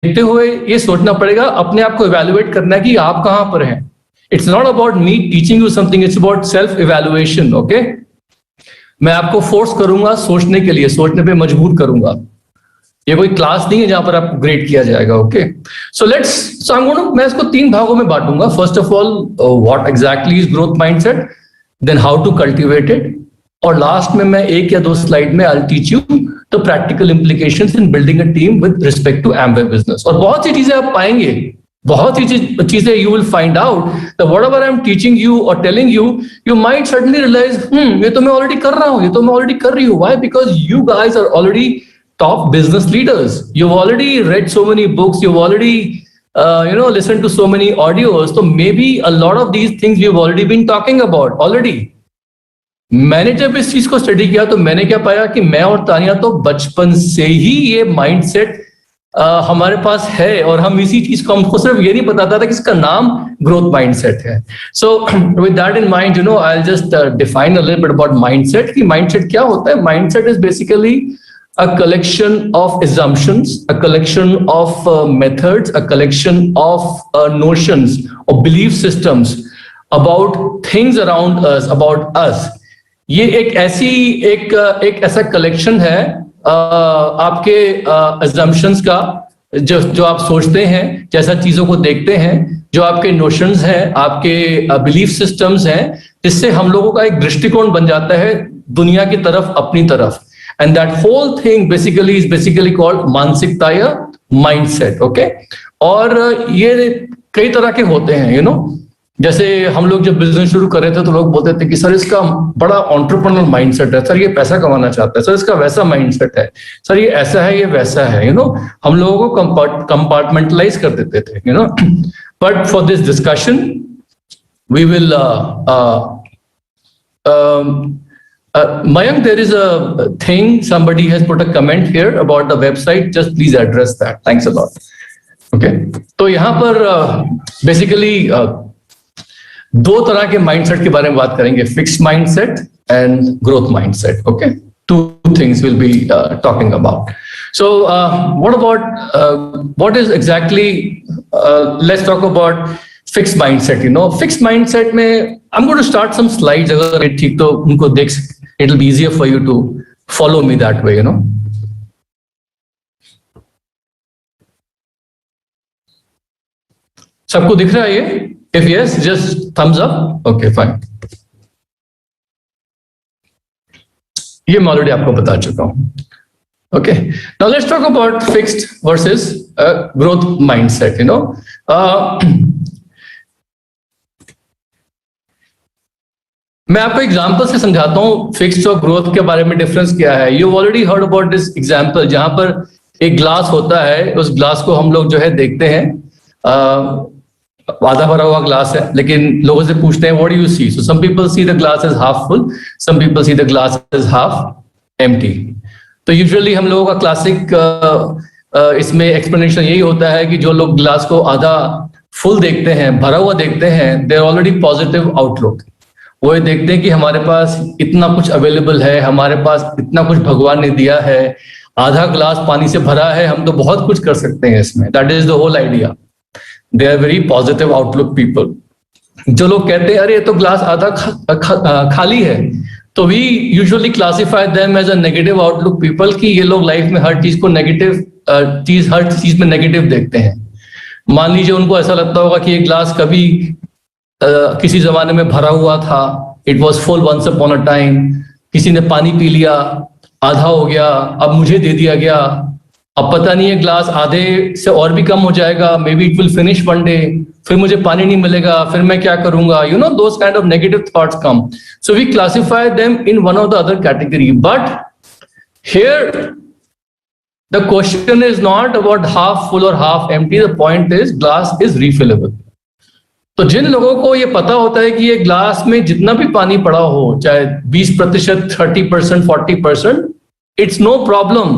देखते हुए ये सोचना पड़ेगा, अपने आप को इवैल्यूएट करना है कि आप कहां पर हैं. It's not about me teaching you something, it's about self evaluation. Okay, मैं आपको फोर्स करूंगा सोचने के लिए, सोचने पे मजबूर करूंगा. ये कोई क्लास नहीं है जहां पर आपको ग्रेड किया जाएगा. ओके, मैं इसको 3 भागों में बांटूंगा. First of all, what exactly is growth mindset, then how to cultivate it, और लास्ट में मैं 1 या 2 स्लाइड में I teach you the practical implications in building a team with respect to Amway business. और बहुत सी चीजें आप पाएंगे, बहुत ही चीजें you will find out that whatever I am teaching you और telling you, you might suddenly realise ये तो मैं ऑलरेडी कर रहा हूं, ये तो मैं ऑलरेडी कर रही हूं. Why? Because you guys are already top business leaders. You've already read so many books, you've already listened to so many audios, so maybe a lot of these things we've already been talking about already. मैंने जब इस चीज को study किया तो मैंने क्या पाया कि मैं और तानिया तो बचपन से ही ये माइंडसेट हमारे पास है, और हम इसी चीज को, हमको सिर्फ ये नहीं पता था कि इसका नाम ग्रोथ माइंडसेट है. So with that in mind, I will just define a little bit about mindset. कि माइंडसेट क्या होता है? Mindset is basically a collection of assumptions, a collection of methods, a collection of notions or belief systems about things around us, about us. ये एक ऐसा collection है आपके assumptions का, जो आप सोचते हैं, जैसा चीजों को देखते हैं, जो आपके notions हैं, आपके belief systems हैं, जिससे हम लोगों का एक दृष्टिकोण बन जाता है दुनिया की तरफ, अपनी तरफ. And that whole thing is called मानसिकता या mindset. Okay? और ये कई तरह के होते हैं, जैसे हम लोग जब बिजनेस शुरू कर रहे थे तो लोग बोलते थे कि सर इसका बड़ा एंटरप्रेन्योर माइंडसेट है, सर ये पैसा कमाना चाहता है, सर इसका वैसा माइंडसेट है, सर ये ऐसा है, ये वैसा है. हम लोगों को कंपार्टमेंटलाइज कर देते थे. But for this discussion we will Mayank, there is a thing, somebody has put a comment here about the website, just please address that. Thanks a lot. Okay, तो यहाँ पर basically 2 तरह के माइंडसेट के बारे में बात करेंगे, fixed mindset and growth mindset. Okay, 2 things we'll be talking about. So what is exactly, let's talk about fixed mindset. Fixed mindset में I'm going to start some slides, अगर ठीक तो उनको देख सकते, it'll be easier for you to follow me that way. सबको दिख रहा है ये? If yes, just thumbs up. Okay, fine. ये मैं ऑलरेडी आपको बता चुका हूं. Okay, now let's talk about fixed versus growth mindset. मैं आपको एग्जांपल से समझाता हूँ फिक्स्ड और ग्रोथ के बारे में डिफरेंस क्या है. You already heard about this example, जहां पर एक ग्लास होता है, उस ग्लास को हम लोग जो है देखते हैं, आधा भरा हुआ ग्लास है, लेकिन लोगों से पूछते हैं what do you see. So some people see the glass is half full, some people see the glass is half empty. तो यूजुअली हम लोगों का क्लासिक इसमें एक्सप्लेनेशन यही होता है कि जो लोग ग्लास को आधा फुल देखते हैं, भरा हुआ देखते हैं, they are already positive outlook. वो ये देखते हैं कि हमारे पास इतना कुछ अवेलेबल है, हमारे पास इतना कुछ भगवान ने दिया है, आधा ग्लास पानी से भरा है, हम तो बहुत कुछ कर सकते हैं इसमें. That is the whole idea. They are very positive outlook people. जो लोग कहते हैं अरे ये तो ग्लास आधा खाली है, तो we usually classify them as a negative outlook people, कि ये लोग लाइफ में हर चीज को हर चीज में नेगेटिव देखते हैं. मान लीजिए उनको ऐसा लगता होगा कि ये ग्लास कभी किसी जमाने में भरा हुआ था, it was full once upon a time, किसी ने पानी पी लिया, आधा हो गया, अब मुझे दे दिया गया, अब पता नहीं है ग्लास आधे से और भी कम हो जाएगा, maybe it will finish one day, फिर मुझे पानी नहीं मिलेगा, फिर मैं क्या करूंगा, those kind of negative thoughts come. So we classify them in one of the other category. But here the question is not about half full और half empty, the point is glass is refillable. तो जिन लोगों को ये पता होता है कि ये ग्लास में जितना भी पानी पड़ा हो, चाहे 20%, 30%, 40%, इट्स नो प्रॉब्लम.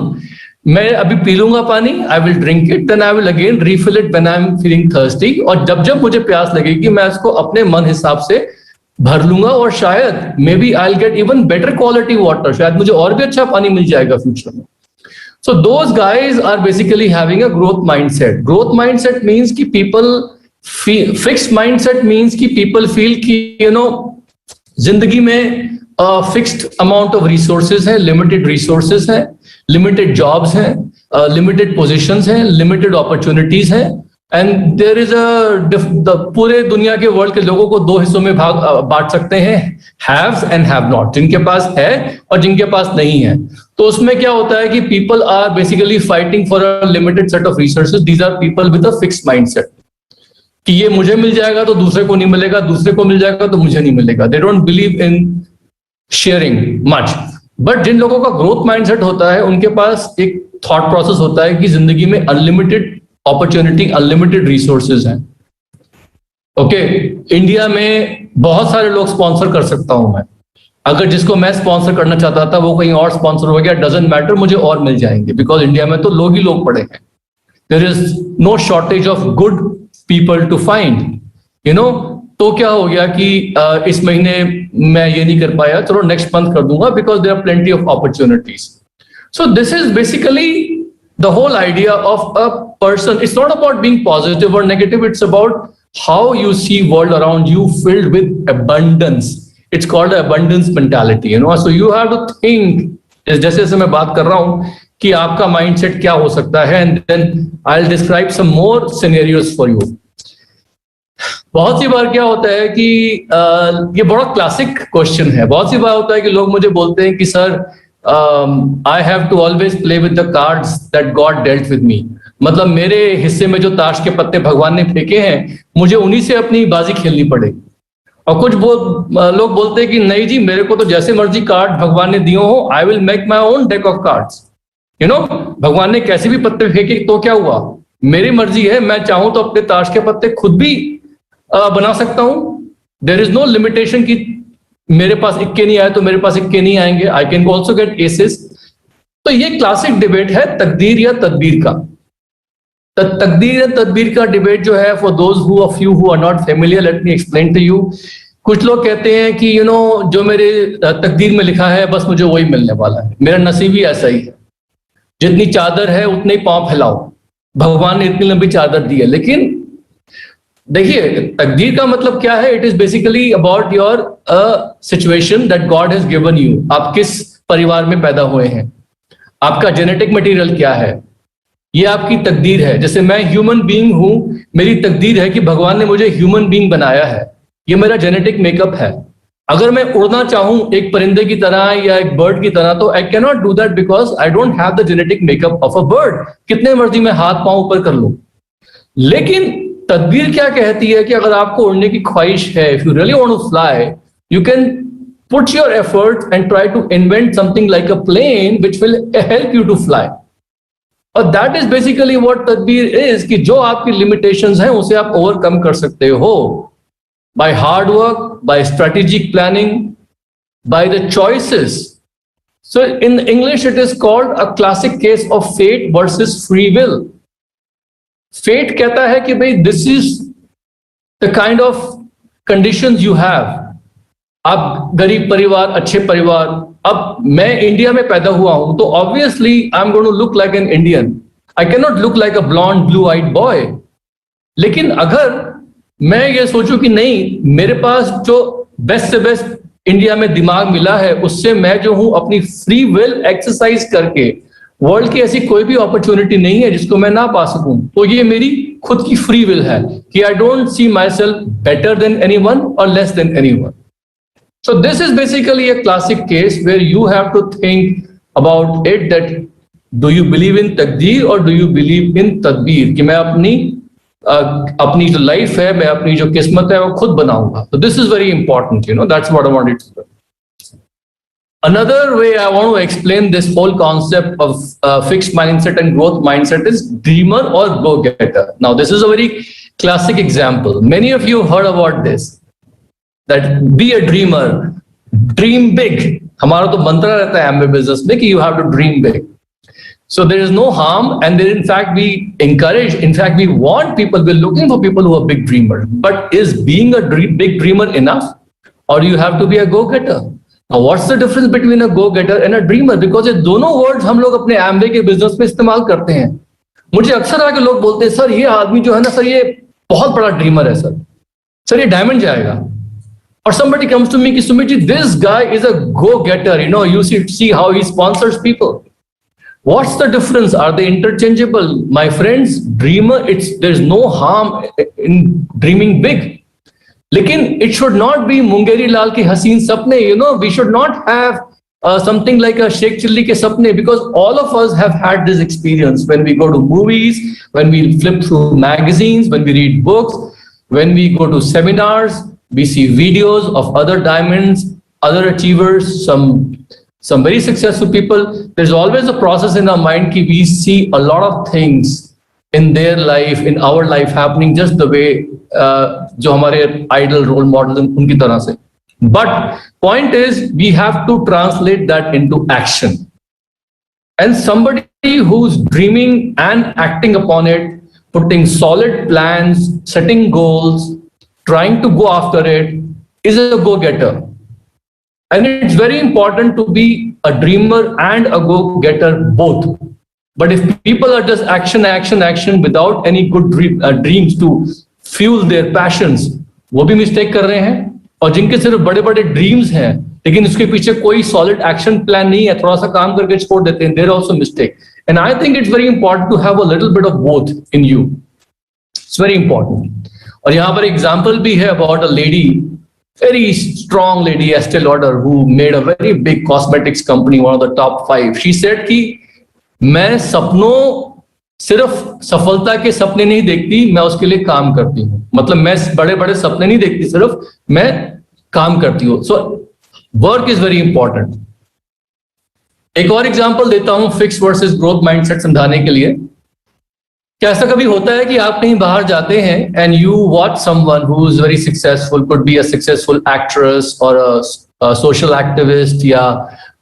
मैं अभी पी लूंगा पानी, I will drink it, then I will again refill it when I am feeling thirsty. और जब जब मुझे प्यास लगेगी मैं इसको अपने मन हिसाब से भर लूंगा, और शायद maybe I will get even better quality water, शायद मुझे और भी अच्छा पानी मिल जाएगा फ्यूचर में. So those guys are basically having a growth mindset. Growth mindset means कि people feel, fixed mindset means कि people feel कि जिंदगी में फिक्स्ड अमाउंट ऑफ रिसोर्सेज है, लिमिटेड रिसोर्सेज है, लिमिटेड जॉब्स हैं, लिमिटेड पोजीशंस हैं, लिमिटेड अपॉर्चुनिटीज हैं, एंड देयर इज पूरे दुनिया के वर्ल्ड के लोगों को दो हिस्सों में बांट सकते हैं, हैव्स एंड हैव नॉट, जिनके पास है और जिनके पास नहीं है. तो उसमें क्या होता है कि people are basically fighting for a limited set of resources. These are people with a fixed mindset कि ये मुझे मिल जाएगा तो दूसरे को नहीं मिलेगा, दूसरे को मिल जाएगा तो मुझे नहीं मिलेगा. They don't believe in sharing much. But जिन लोगों का ग्रोथ माइंडसेट होता है उनके पास एक थॉट प्रोसेस होता है कि जिंदगी में अनलिमिटेड अपॉर्चुनिटी, अनलिमिटेड रिसोर्सेज हैं. ओके, इंडिया में बहुत सारे लोग स्पॉन्सर कर सकता हूं मैं. अगर जिसको मैं स्पॉन्सर करना चाहता था वो कहीं और स्पॉन्सर हो गया, डजंट मैटर, मुझे और मिल जाएंगे, बिकॉज इंडिया में तो लोग ही लोग पड़े हैं. There is no shortage of good people to find. तो क्या हो गया कि इस महीने मैं ये नहीं कर पाया, चलो नेक्स्ट मंथ कर दूंगा, because there are plenty of opportunities. So this is basically the whole idea of a person. It's not about being positive or negative, it's about how you see world around you filled with abundance. It's called abundance mentality, so you have to think, जैसे जैसे मैं बात कर रहा हूं कि आपका mindset क्या हो सकता है, and then I'll describe some more scenarios for you. बहुत सी बार क्या होता है कि ये बड़ा क्लासिक क्वेश्चन है. बहुत सी बार होता है कि लोग मुझे बोलते हैं कि sir I have to always play with the cards that God dealt with me. मतलब मेरे हिस्से में जो ताश के पत्ते भगवान ने फेंके हैं, मुझे उन्हीं से अपनी बाजी खेलनी पड़ेगी. और कुछ लोग बोलते हैं कि नहीं जी, मेरे को तो जैसे मर्जी कार्ड भगवान ने दिए हो, I will make my own deck of cards. भगवान ने कैसे भी पत्ते फेंके तो क्या हुआ, मेरी मर्जी है, मैं चाहूं तो अपने ताश के पत्ते खुद भी बना सकता हूं. देयर इज नो लिमिटेशन कि मेरे पास इक्के नहीं आए तो मेरे पास इक्के नहीं आएंगे. I can also get aces. तो ये क्लासिक डिबेट है तकदीर या तदबीर का. तकदीर या तदबीर का डिबेट जो है, for those who of you who are not familiar, let me explain to you. कुछ लोग कहते हैं कि जो मेरे तकदीर में लिखा है बस मुझे वही मिलने वाला है, मेरा नसीब ही ऐसा ही है, जितनी चादर है उतने ही पांव फैलाओ, भगवान ने इतनी लंबी चादर दी है. लेकिन देखिए, तकदीर का मतलब क्या है? It is basically about your situation that God has given you. आप किस परिवार में पैदा हुए हैं, आपका जेनेटिक मटेरियल क्या है, ये आपकी तकदीर है. जैसे मैं ह्यूमन बीइंग हूं, मेरी तकदीर है कि भगवान ने मुझे ह्यूमन बीइंग बनाया है, ये मेरा जेनेटिक मेकअप है. अगर मैं उड़ना चाहूं एक परिंदे की तरह या एक बर्ड की तरह, तो आई can not do that because I don't have the genetic makeup of a bird. कितने मर्जी मैं हाथ पांव ऊपर कर लूं. लेकिन तदबीर क्या कहती है कि अगर आपको उड़ने की ख्वाहिश है, if you really want to fly, you can put your effort and try to invent something like a plane which will help you to fly. और दैट इज बेसिकली व्हाट तदबीर इज, कि जो आपकी लिमिटेशंस हैं उसे आप overcome कर सकते हो by hard work, by strategic planning, by the choices. So in English it is called a classic case of fate versus free will. Fate कहता है कि भाई this is the kind of conditions you have. आप गरीब परिवार, अच्छे परिवार. अब मैं इंडिया में पैदा हुआ हूं तो obviously I am going to look like an Indian. I can not look like a blond blue eyed boy. लेकिन अगर मैं ये सोचूं कि नहीं, मेरे पास जो बेस्ट से बेस्ट इंडिया में दिमाग मिला है, उससे मैं जो हूं अपनी फ्री विल एक्सरसाइज करके, वर्ल्ड की ऐसी कोई भी अपॉर्चुनिटी नहीं है जिसको मैं ना पा सकूं, तो ये मेरी खुद की फ्री विल है कि I don't see myself better than anyone और less than anyone. So this is basically a classic case where you have to think about it, that do you believe in takdeer or do you believe in tadbir, कि मैं अपनी जो life है, मैं अपनी जो किस्मत है वो खुद बनाऊंगा. So this is very important, that's what I wanted to do. Another way I want to explain this whole concept of fixed mindset and growth mindset is dreamer or go-getter. Now this is a very classic example. Many of you heard about this. That be a dreamer, dream big. हमारा तो मंत्र रहता है Amway business में कि you have to dream big. So there is no harm, and there in fact we encourage, in fact we want people, we're looking for people who are big dreamers. But is being a big dreamer enough, or you have to be a go-getter? What's the difference between a go getter and a dreamer? Because ये दोनों words हम लोग अपने Amway के business में इस्तेमाल करते हैं। मुझे अक्सर आके लोग बोलते हैं, सर ये आदमी जो है ना सर, ये बहुत बड़ा ड्रीमर है सर ये डायमंड जाएगा। और somebody comes to me कि Sumit ji, this guy is a go-getter, you know, you see how he sponsors people. What's the difference? Are they interchangeable? My friends, dreamer, there's no harm in dreaming big. लेकिन it should not be Mungeri लाल के हसीन सपने, you know, we should not have something like a Sheikh Chilli ke sapne, because all of us have had this experience when we go to movies, when we flip through magazines, when we read books, when we go to seminars, we see videos of other diamonds, other achievers, some very successful people. There's always a process in our mind कि we see a lot of things in their life, in our life happening just the way जो हमारे idol role models उनकी तरह से. But point is, we have to translate that into action. And somebody who's dreaming and acting upon it, putting solid plans, setting goals, trying to go after it, is a go-getter. And it's very important to be a dreamer and a go-getter both. But if people are just action without any good dreams to fuel their passions, वो भी mistake कर रहे हैं। और जिनके सिर्फ बड़े बड़े ड्रीम्स हैं लेकिन उसके पीछे कोई सॉलिड एक्शन प्लान नहीं है, थोड़ा सा काम करके छोड़ देते हैं, there also mistake. And I think it's very important to have a little bit of both in you, it's very important. और यहाँ पर एग्जाम्पल भी है about a lady, very strong lady, Estee Lauder, who made a very big cosmetics company, one of the top 5. She said कि मैं सपनों सिर्फ सफलता के सपने नहीं देखती, मैं उसके लिए काम करती हूँ। मतलब मैं बड़े बड़े सपने नहीं देखती, सिर्फ मैं काम करती हूँ। So work is very important. एक और एग्जांपल देता हूँ फिक्स वर्सेस ग्रोथ माइंडसेट समझाने के लिए। क्या ऐसा कभी होता है कि आप कहीं बाहर जाते हैं and you watch someone who is very successful, could be a successful actress और अ सोशल एक्टिविस्ट, या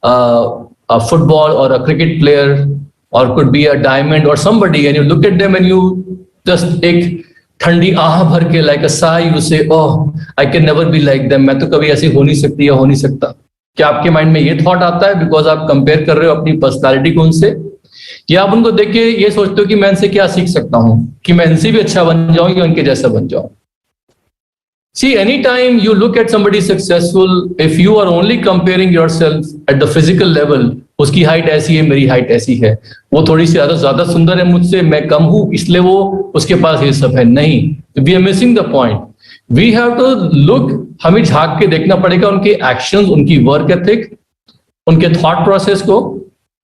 अ फुटबॉल और अ क्रिकेट प्लेयर, और could be a diamond or somebody, and you look at them and you just एक ठंडी आह भर के like a sigh, you say, oh, I can never be like them, मैं तो कभी ऐसे हो नहीं सकती या हो नहीं सकता। क्या आपके माइंड में ये थॉट आता है बिकॉज आप कंपेयर कर रहे हो अपनी पर्सनालिटी को उनसे, या आप उनको देख के ये सोचते हो कि मैं इनसे क्या सीख सकता हूँ, कि मैं इनसे भी अच्छा बन जाऊं या उनके जैसा बन जाऊं? See, anytime you look at somebody successful, if you are only comparing yourself at the physical level, उसकी हाइट ऐसी है, मेरी हाइट ऐसी है, वो थोड़ी सी ज्यादा सुंदर है मुझसे, मैं कम हूं इसलिए वो उसके पास ये सब है, नहीं। We are missing the point. We have to look, हमें झांक के देखना पड़ेगा उनके एक्शंस, उनकी वर्क एथिक, उनके थॉट प्रोसेस को।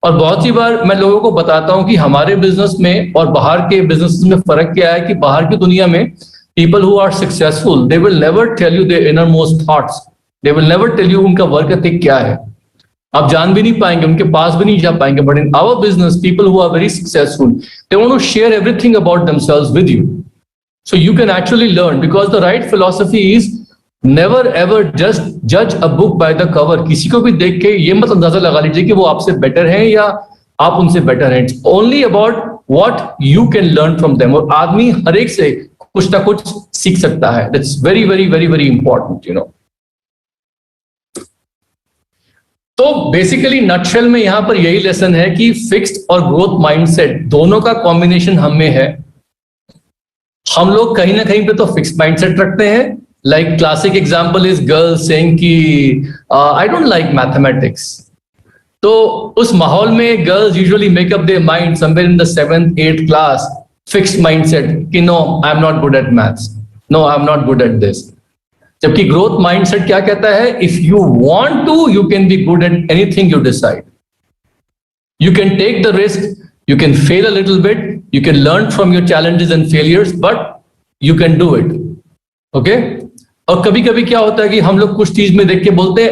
और बहुत सी बार मैं लोगों को बताता हूं कि हमारे बिजनेस में और बाहर के बिजनेस में फर्क क्या है, कि बाहर की दुनिया में people who are successful, they will never tell you their innermost thoughts, they will never tell you उनका वर्क एथिक क्या है, आप जान भी नहीं पाएंगे, उनके पास भी नहीं जा पाएंगे। But in our business, people who are very successful, they want to share everything about themselves with you, so you can actually learn, because the right philosophy is never ever just judge a book by the cover। किसी को भी देख के ये मत अंदाजा लगा लीजिए कि वो आपसे बेटर हैं या आप उनसे बेटर हैं। It's only about what you can learn from them। और आदमी हर एक से कुछ ना कुछ सीख सकता है। That's very very very very important, you know। तो बेसिकली नटशेल में यहां पर यही लेसन है कि फिक्स्ड और ग्रोथ माइंडसेट दोनों का कॉम्बिनेशन हम में है। हम लोग कहीं ना कहीं पे तो फिक्स्ड माइंडसेट रखते हैं। Like classic example is girl saying कि आई डोंट लाइक मैथमेटिक्स। तो उस माहौल में girls usually make up their mind somewhere in the 7th 8th class, fixed mindset कि no I am not good at maths, no I am not good at this. जबकि growth mindset क्या कहता है, if you want to you can be good at anything you decide, you can take the risk, you can fail a little bit, you can learn from your challenges and failures, but you can do it. Okay. और कभी कभी क्या होता है कि हम लोग कुछ चीज में देख के बोलते हैं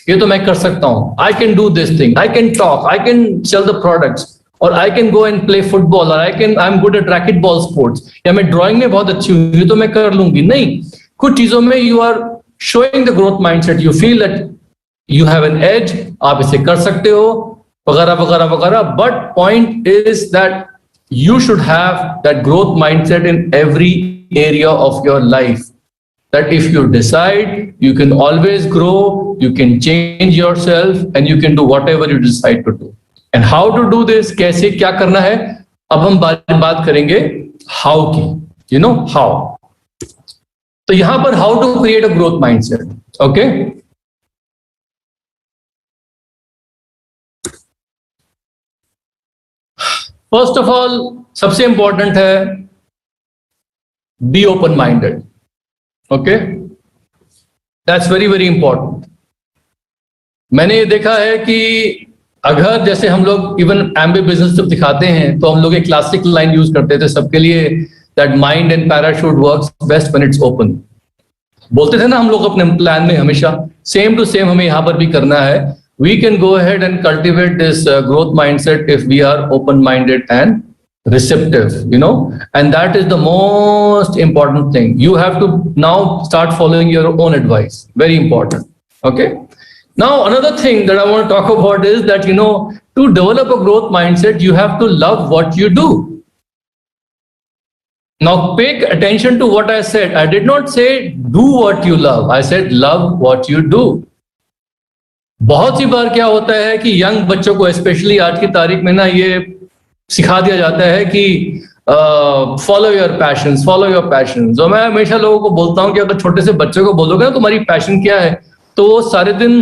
ये तो मैं कर सकता हूं, I can do this thing, I can talk, I can sell the products, और I can go and play football, और I am good at racket ball sports, या मैं ड्राइंग में बहुत अच्छी हूँ तो मैं कर लूंगी। नहीं, कुछ चीजों में you are showing the growth mindset, you feel that you have an edge, आप इसे कर सकते हो, वगैरह वगैरह वगैरह। But point is that you should have that growth mindset in every area of your life. that if you decide, you can always grow, you can change yourself, and you can do whatever you decide to do. And how to do this, कैसे क्या करना है, अब हम बात करेंगे how की, you know how. तो यहां पर how to create a growth mindset. Okay, first of all सबसे इंपॉर्टेंट है be open minded. Okay, that's very very important. मैंने ये देखा है कि अगर जैसे हम लोग इवन एमबी बिजनेस जब दिखाते हैं तो हम लोग एक क्लासिक लाइन यूज करते थे सबके लिए, that mind and parachute works best when it's open. बोलते थे ना हम लोग अपने प्लान में हमेशा, सेम टू सेम हमें यहां पर भी करना है. We can go ahead and cultivate this growth mindset if we are open minded and receptive, you know, and that is the most important thing. You have to now start following your own advice. Very important. Okay, now another thing that I want to talk about is that, you know, to develop a growth mindset, you have to love what you do. Now pay attention to what I said. I did not say do what you love. I said love what you do. बहुत सी बार क्या होता है कि young बच्चों को specially आज की तारीख में ना ये सिखा दिया जाता है कि follow your passions, follow your passions. और मैं हमेशा लोगों को बोलता हूं कि अगर छोटे से बच्चे को बोलोगे ना तुम्हारी पैशन क्या है, तो वो सारे दिन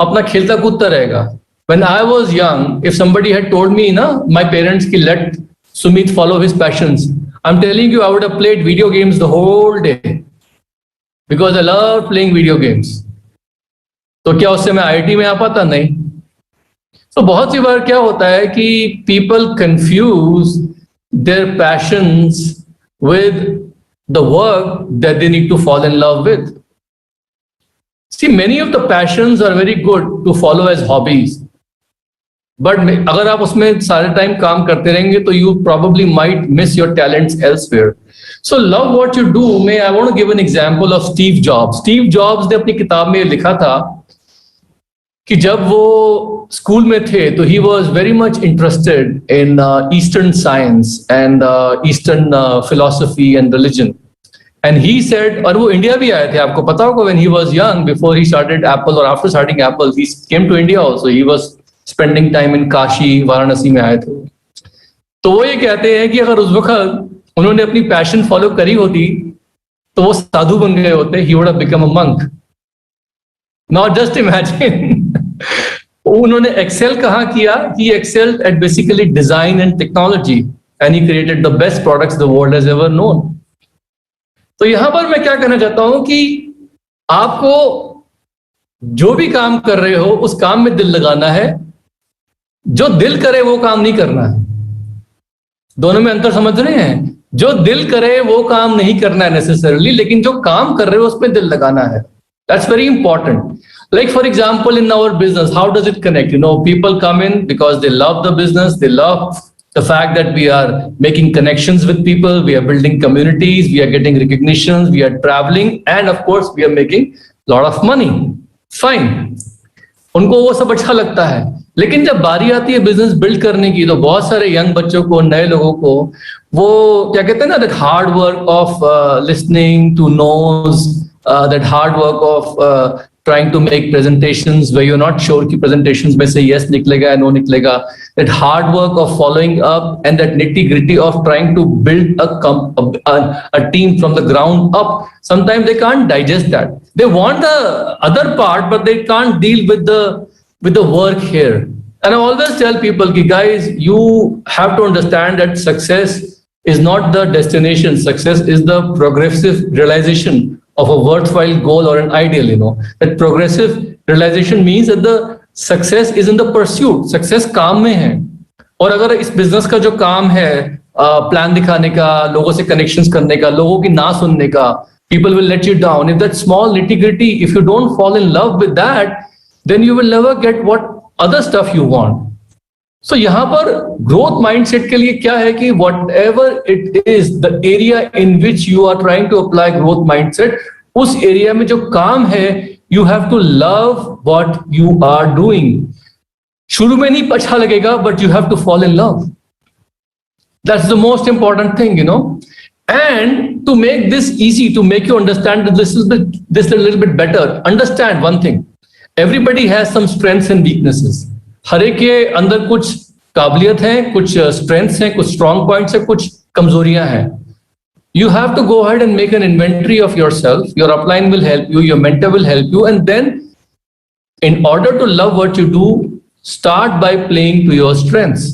अपना खेलता कूदता रहेगा. When I was young, if somebody had told me, na, my parents ki let Sumit follow his passions, I'm telling you, I would have played video games the whole day because I love playing video games. तो क्या उससे मैं IIT में आ पाता? नहीं. तो बहुत सी बार क्या होता है कि people confuse their passions with the work that they need to fall in love with. See many of the passions are very good to follow as hobbies, but अगर आप उसमें सारे टाइम काम करते रहेंगे तो you probably might miss your talents elsewhere. So love what you do. May I want to give an example of Steve Jobs. Steve Jobs ने अपनी किताब में लिखा था कि जब वो स्कूल में थे तो he was very much interested in eastern science and eastern philosophy and religion. And he said, और वो इंडिया भी आए थे, आपको पता होगा, when he was young before he started Apple और after starting Apple he came to India also. He was spending time in Kashi, Varanasi में आए थे. तो वो ये कहते हैं कि अगर उस वक्त उन्होंने अपनी पैशन फॉलो करी होती तो वो साधु बन गए होते. He would have become a monk. Now just imagine. उन्होंने एक्सेल कहाँ किया? He excelled at basically design and technology and he created the best products the world has ever known. तो यहां पर मैं क्या कहना चाहता हूं कि आपको जो भी काम कर रहे हो उस काम में दिल लगाना है. जो दिल करे वो काम नहीं करना है. दोनों में अंतर समझ रहे हैं? जो दिल करे वो काम नहीं करना है नेसेसरली, लेकिन जो काम कर रहे हो उसमें दिल लगाना है. That's very important. Like for example, in our business, how does it connect? You know, people come in because they love the business. They love the fact that we are making connections with people. We are building communities. We are getting recognitions. We are traveling. And of course, we are making a lot of money. Fine. उनको वो सब अच्छा लगता है. लेकिन जब बारी आती है बिजनेस बिल्ड करने की तो बहुत सारे यंग बच्चों को, नए लोगों को, वो क्या कहते हैं ना, that hard work of listening to no's, that hard work of trying to make presentations where you're not sure कि presentations में से yes निकलेगा या no निकलेगा. That hard work of following up and that nitty gritty of trying to build a team from the ground up. Sometimes they can't digest that. They want the other part, but they can't deal with the work here. And I always tell people, guys, you have to understand that success is not the destination. Success is the progressive realization of a worthwhile goal or an ideal. You know, that progressive realization means that the success is in the pursuit. Success काम में है. और अगर इस business का जो काम है प्लान दिखाने का, लोगों से कनेक्शंस करने का, लोगों की ना सुनने का, people will let you down. If that small nitty gritty, if you don't fall in love with that, then you will never get what other stuff you want. So यहाँ पर ग्रोथ माइंडसेट के लिए क्या है कि whatever it is, the area in which you are trying to apply growth mindset, उस area में जो काम है, you have to love what you are doing. शुरू में नहीं अच्छा लगेगा, but you have to fall in love. That's the most important thing, you know. And to make this easy, to make you understand this a little bit better, understand one thing. Everybody has some strengths and weaknesses. हर एक के अंदर कुछ काबिलियत है, कुछ strengths हैं, कुछ strong points हैं, कुछ कमजोरियां हैं. You have to go ahead and make an inventory of yourself. Your upline will help you, your mentor will help you, and then in order to love what you do, start by playing to your strengths.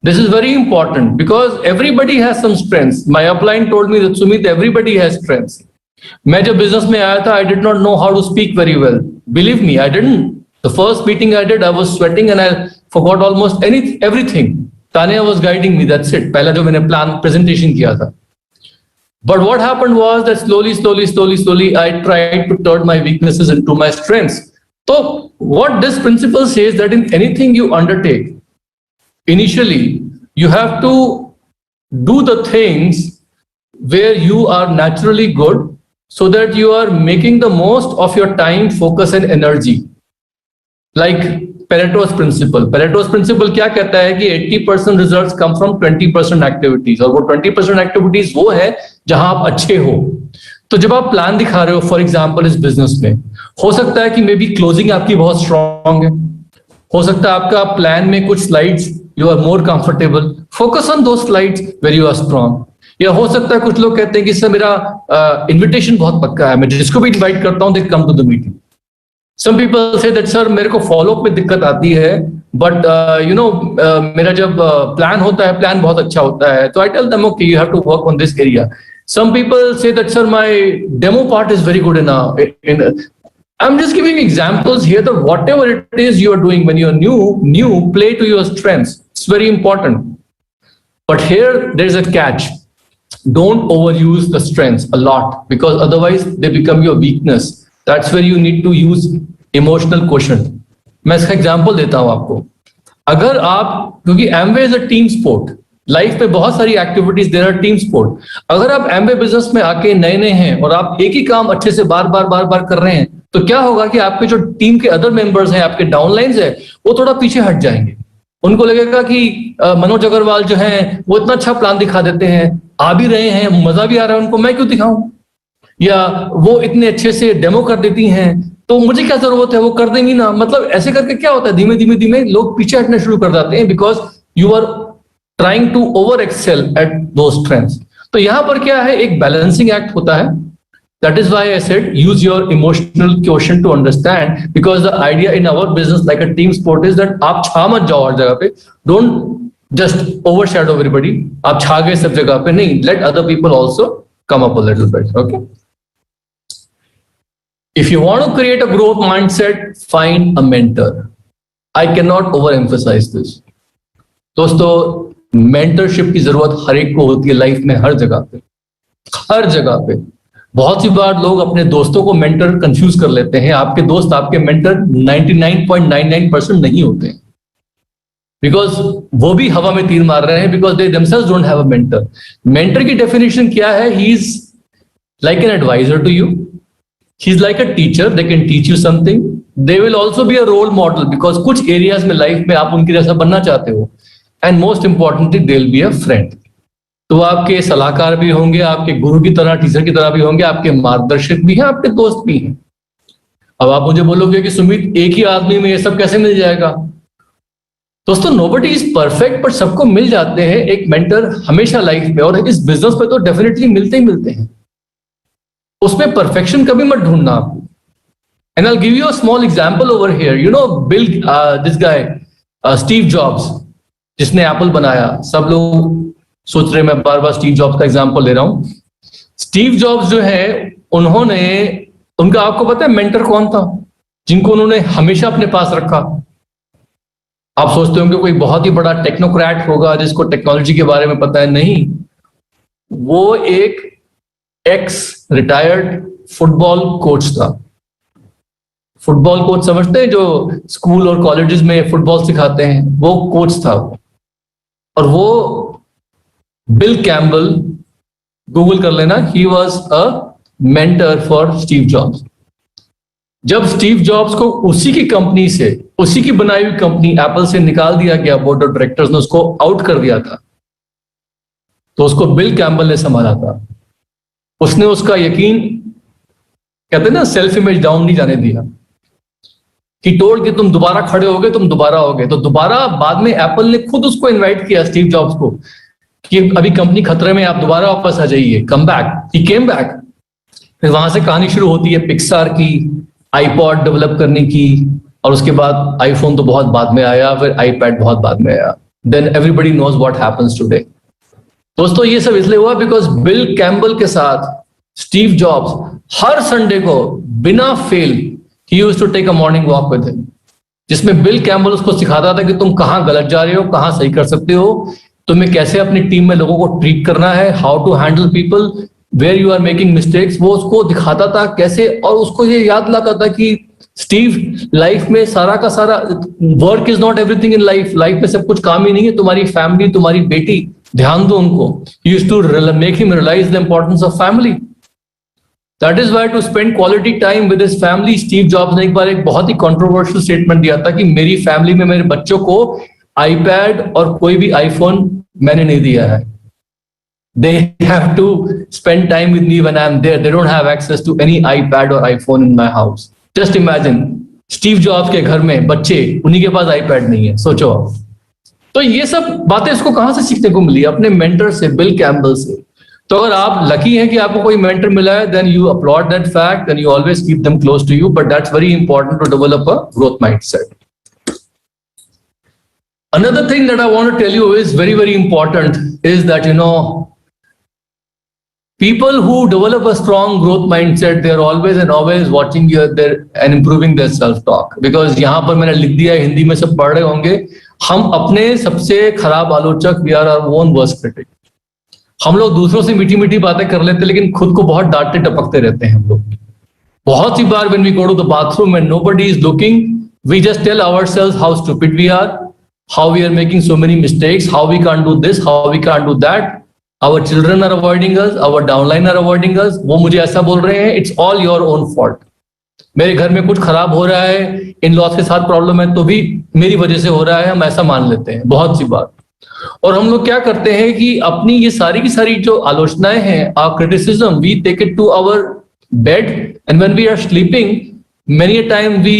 This is very important because everybody has some strengths. My upline told me that Sumit, everybody has strengths. मैं जब business में आया था, I did not know how to speak very well. Believe me, I didn't. The first meeting I did, I was sweating and I forgot almost everything. Tanya was guiding me. That's it. पहला जो मैंने plan presentation किया था. But what happened was that slowly, I tried to turn my weaknesses into my strengths. So what this principle says that in anything you undertake, initially, you have to do the things where you are naturally good so that you are making the most of your time, focus and energy. Like Pareto's principle. Pareto's principle क्या कहता है कि 80% results come from 20% activities. और वो 20% activities वो है जहां आप अच्छे हो. तो जब आप प्लान दिखा रहे हो, फॉर एग्जाम्पल इस बिजनेस में, हो सकता है कि मे बी क्लोजिंग आपकी बहुत स्ट्रांग है, हो सकता है आपका प्लान में कुछ slides you are more comfortable, focus on those slides where you are strong. या हो सकता है कुछ लोग कहते हैं कि सर मेरा इनविटेशन बहुत पक्का है, मैं जिसको भी इनवाइट करता हूं, they come to the meeting. Some people say that sir मेरे को फॉलो अप में दिक्कत आती है, बट मेरा जब प्लान होता है, प्लान बहुत अच्छा होता है, तो I tell them okay, you have to work on this area. Some people say that sir my demo part is very good enough. I'm just giving examples here that whatever it is you are doing when you're new, play to your strengths. It's very important. But here there's a catch. Don't overuse the strengths a lot because otherwise they become your weakness. That's where you need to use emotional quotient. मैं इसका example देता हूं आपको. अगर आप, क्योंकि Amway is a team sport, life में बहुत सारी activities there are team sport. अगर आप एमबे बिजनेस में आके नए हैं और आप एक ही काम अच्छे से बार बार कर रहे हैं, तो क्या होगा कि आपके जो टीम के अदर मेंबर्स हैं, आपके डाउनलाइंस है, वो थोड़ा पीछे हट जाएंगे. उनको लगेगा कि मनोज अग्रवाल जो हैं वो इतना अच्छा प्लान दिखा देते हैं, आ भी रहे हैं, मजा भी आ रहा है उनको, मैं क्यों दिखाऊं, या वो इतने अच्छे से डेमो कर देती हैं तो मुझे क्या जरूरत है, वो कर देंगी ना. मतलब ऐसे करके क्या होता है, धीमे धीमे लोग पीछे हटना शुरू कर जाते हैं because you are trying to over excel at those strengths. तो यहां पर क्या है, एक बैलेंसिंग एक्ट होता है. That is why I said use your emotional quotient to understand, because the idea in our business like a team sport is that आप छा मत जाओ हर जगह पे. Don't just overshadow everybody. आप छा गए सब जगह पे, नहीं. Let other people also come up a little bit. Okay. If you want to create a growth mindset, find a mentor. I cannot overemphasize this. दोस्तों, मेंटरशिप की जरूरत हर एक को होती है लाइफ में, हर जगह पे. बहुत सी बार लोग अपने दोस्तों को मेंटर कंफ्यूज कर लेते हैं. आपके दोस्त आपके मेंटर 99.99% नहीं होते हैं, बिकॉज वो भी हवा में तीर मार रहे हैं, because they themselves don't have a mentor. Mentor की डेफिनेशन क्या है? He is like an advisor to you, he is like a teacher, they can teach you something. They will also be a role model, because कुछ areas में life में आप उनकी जैसा बनना चाहते हो. And most importantly they will be a friend. तो आपके सलाहकार भी होंगे, आपके गुरु की तरह, टीचर की तरह भी होंगे, आपके मार्गदर्शक भी हैं, आपके दोस्त भी हैं. अब आप मुझे बोलोगे कि सुमित एक ही आदमी में ये सब कैसे मिल जाएगा? दोस्तों, नोबडी इज परफेक्ट, पर सबको मिल जाते हैं एक मेंटर हमेशा लाइफ में, और इस बिजनेस में तो डेफिनेटली मिलते हैं. उसमें परफेक्शन कभी मत ढूंढना आपको. And I will give you a small example over here. You know this guy Steve jobs, जिसने एप्पल बनाया. सब लोग सोच रहे मैं बार स्टीव जॉब्स का एग्जांपल ले रहा हूं. स्टीव जॉब्स जो है, उनका आपको पता है मेंटर कौन था जिनको उन्होंने हमेशा अपने पास रखा? आप सोचते होंगे कोई बहुत ही बड़ा टेक्नोक्रेट होगा जिसको टेक्नोलॉजी के बारे में पता है. नहीं, वो एक एक्स रिटायर्ड फुटबॉल कोच था. फुटबॉल कोच समझते हैं, जो स्कूल और कॉलेजेस में फुटबॉल सिखाते हैं, वो कोच था. और वो बिल कैम्बल, गूगल कर लेना, he was a mentor for Steve jobs. जब स्टीव जॉब्स को उसी की कंपनी से, उसी की बनाई हुई कंपनी एप्पल से निकाल दिया गया, बोर्ड ऑफ डायरेक्टर्स ने उसको आउट कर दिया था, तो उसको बिल कैम्बल ने संभाला था। उसने उसका यकीन, कहते हैं ना, सेल्फ इमेज डाउन नहीं जाने दिया। कि टोल्ड कि तुम दोबारा खड़े होगे, तुम दोबारा होगे। तो दोबारा बाद में एप्पल ने खुद उसको इनवाइट किया, स्टीव जॉब्स को, कि अभी कंपनी खतरे में, आप दोबारा वापस आ जाइए, कम बैक। ही केम बैक। फिर वहां से कहानी शुरू होती है पिक्सार की, आईपॉड डेवलप करने की, और उसके बाद आईफोन तो बहुत बाद में आया, फिर आईपैड बहुत बाद में आया। Then everybody knows what happens today. दोस्तों ये सब इसलिए हुआ बिकॉज बिल कैम्बल के साथ स्टीव जॉब्स हर संडे को बिना फेल ही used to take a morning walk with him, जिसमें बिल कैम्बल उसको सिखाता था कि तुम कहां गलत जा रहे हो, कहां सही कर सकते हो, तुम्हें कैसे अपनी टीम में लोगों को ट्रीट करना है, how to handle people where you are making mistakes. वो उसको दिखाता था कैसे, और उसको ये याद दिलाता था कि स्टीव, लाइफ में सारा का सारा, work is not everything in life. Life में सब कुछ काम ही नहीं है। तुम्हारी फैमिली, तुम्हारी बेटी, ध्यान दो उनको। Used to make him realise the importance of family. That is why to spend quality time with his family. Steve Jobs ने एक बार एक बहुत ही कंट्रोवर्शियल स्टेटमेंट दिया था कि मेरी फैमिली में मेरे बच्चों को आईपैड और कोई भी आईफोन मैंने नहीं दिया है। They have to spend time with me when I'm there. They don't have access to any iPad or iPhone in my house. Just imagine, Steve jobs के घर में बच्चे, उन्हीं के पास आईपैड नहीं है। सोचो आप। तो ये सब बातें इसको कहां से सीखने को मिली? अपने मेंटर से, बिल कैम्बल से। तो अगर आप लकी हैं कि आपको कोई मेंटर मिला है, then you applaud that fact and you always keep them close to you. But that's very important to develop a growth mindset. Another thing that I want to tell you is very, very important is that, people who develop a strong growth mindset, they're always and always watching their and improving their self-talk. Because यहाँ पर मैंने लिख दिया, हिंदी में सब पढ़ रहे होंगे, हम अपने सबसे खराब आलोचक, we are our own worst critic. हम लोग दूसरों से मीठी मीठी बातें कर लेते, लेकिन खुद को बहुत डांटते टपकते रहते हैं हम लोग। बहुत सी बार when we go to the bathroom and nobody is looking, we just tell ourselves how stupid we are, how we are making so many mistakes, how we can't do this, how we can't do that. Our children are avoiding us, our downline are avoiding us. वो मुझे ऐसा बोल रहे हैं, it's all your own fault. मेरे घर में कुछ खराब हो रहा है, इन लॉस के साथ प्रॉब्लम है, तो भी मेरी वजह से हो रहा है, हम ऐसा मान लेते हैं बहुत सी बार। और हम लोग क्या करते हैं कि अपनी ये सारी की सारी जो आलोचनाएं हैं, our criticism, we take it to our bed, and when we are sleeping, many a time we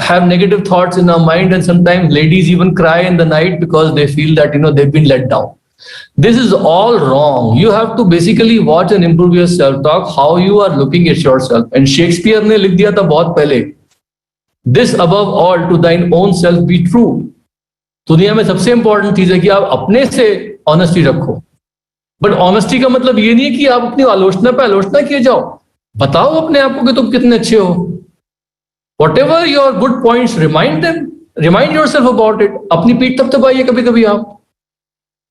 have negative thoughts in our mind, and sometimes ladies even cry in the night because they feel that they've been let down. This is all wrong. You have to basically watch and improve your self-talk, how you are looking at yourself. And Shakespeare ने लिख दिया था बहुत पहले, this above all to thine own self be true. दुनिया में सबसे important चीज है कि आप अपने से ऑनेस्टी रखो। बट ऑनेस्टी का मतलब ये नहीं है कि आप अपनी आलोचना पे आलोचना किए जाओ। बताओ अपने आप को कि तुम कितने अच्छे हो। Whatever your good points, remind them, remind yourself about it. अपनी पीठ थपथपाइए कभी कभी आप,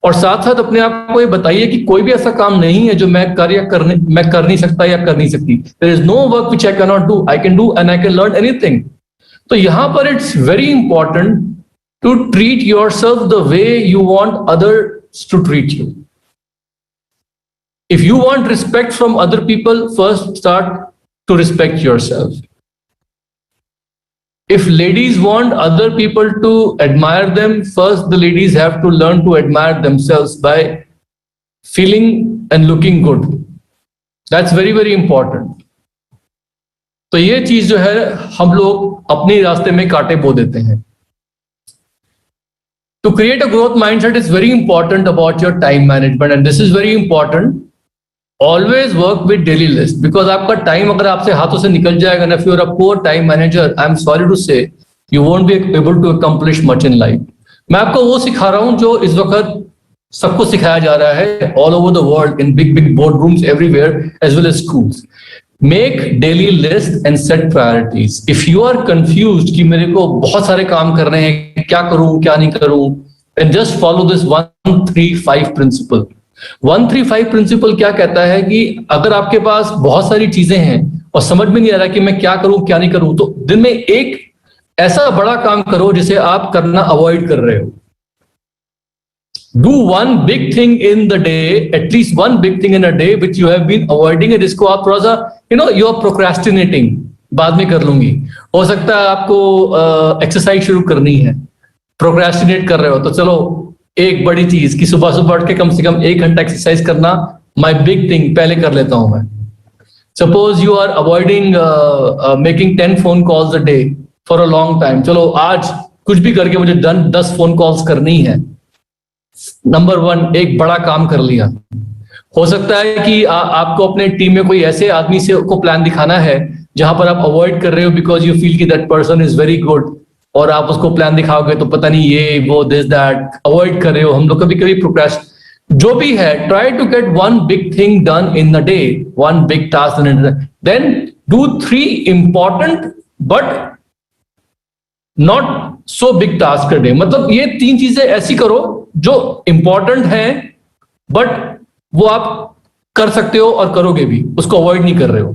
और साथ साथ अपने आप को ये बताइए कि कोई भी ऐसा काम नहीं है जो मैं कर नहीं सकता या कर नहीं सकती। There is no work which I cannot do. I can do and I can learn anything. तो यहां पर it's very important to treat yourself the way you want others to treat you. If you want respect from other people, first start to respect yourself. If ladies want other people to admire them, first the ladies have to learn to admire themselves by feeling and looking good. That's very, very important. तो ये चीज जो है हम लोग अपने रास्ते में कांटे बो देते हैं। To create a growth mindset is very important about your time management, and this is very important. Always work with daily list, because आपका टाइम अगर आपसे हाथों से निकल जाएगा ना, if you are a poor time manager, I am sorry to say, you won't be able to accomplish much in life. मैं आपको वो सिखा रहा हूं जो इस वक्त सबको सिखाया जा रहा है all over the world in big boardrooms everywhere as well as schools. Make daily list and set priorities. If you are confused कि मेरे को बहुत सारे काम करने हैं, क्या करूं क्या नहीं करूं, then just follow this 1-3-5 principle. 1-3-5 principal क्या कहता है कि अगर आपके पास बहुत सारी चीजें हैं और समझ में नहीं आ रहा कि मैं क्या करूं क्या नहीं करूं, तो दिन में एक ऐसा बड़ा काम करो जिसे आप करना अवॉइड कर रहे हो। Do one big thing in the day, at least one big thing in a day which you have been avoiding है, जिसको आप थोड़ा सा you are procrastinating, बाद में कर लूंगी। हो सकता है आपको एक्सरसाइज शुरू करनी है, प्रोक्रेस्टिनेट कर रहे हो, तो चलो एक बड़ी चीज कि सुबह सुबह उठ के कम से कम 1 घंटा एक्सरसाइज करना, माई बिग थिंग पहले कर लेता हूं मैं. Suppose you are avoiding making 10 phone calls a day for a long time. चलो आज कुछ भी करके मुझे 10 फोन कॉल्स करनी है. नंबर 1 एक बड़ा काम कर लिया. हो सकता है कि आपको अपने टीम में कोई ऐसे आदमी से को प्लान दिखाना है जहां पर आप अवॉइड कर रहे हो बिकॉज यू फील कि that person is very good, और आप उसको प्लान दिखाओगे तो पता नहीं ये वो दिस दैट अवॉइड कर रहे हो. हम लोग कभी कभी प्रोक्रेस्ट जो भी है, try to get 1 big thing done in a day, 1 big task in a day, then do 3 important but not so big task a day. मतलब ये 3 चीजें ऐसी करो जो इंपॉर्टेंट है बट वो आप कर सकते हो और करोगे भी, उसको अवॉइड नहीं कर रहे हो.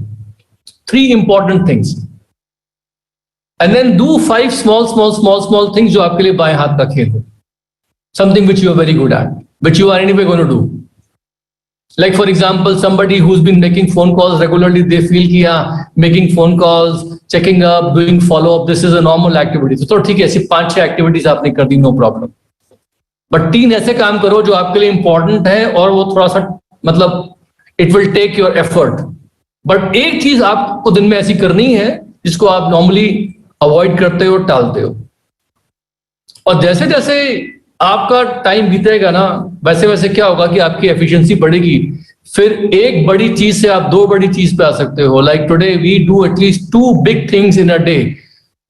3 important things and then do 5 small things जो आपके लिए बाएं हाथ का खेल हो. Something which you are very good at, which you are anyway going to do. Like for example, somebody who's been making phone calls regularly, they feel कि making phone calls, checking up, doing follow up, this is a normal activity. तो ठीक है, सिर्फ 5-6 activities आपने कर दी, no problem. But 3 ऐसे काम करो जो आपके लिए इंपॉर्टेंट है और वो थोड़ा सा मतलब it will take your effort. But एक चीज आपको दिन में ऐसी करनी है जिसको आप नॉर्मली अवॉइड करते हो, टालते हो. और जैसे जैसे आपका टाइम बीतेगा ना, वैसे वैसे क्या होगा कि आपकी एफिशिएंसी बढ़ेगी. फिर एक बड़ी चीज से आप 2 बड़ी चीज पे आ सकते हो. Like today we do at least 2 big things in a day.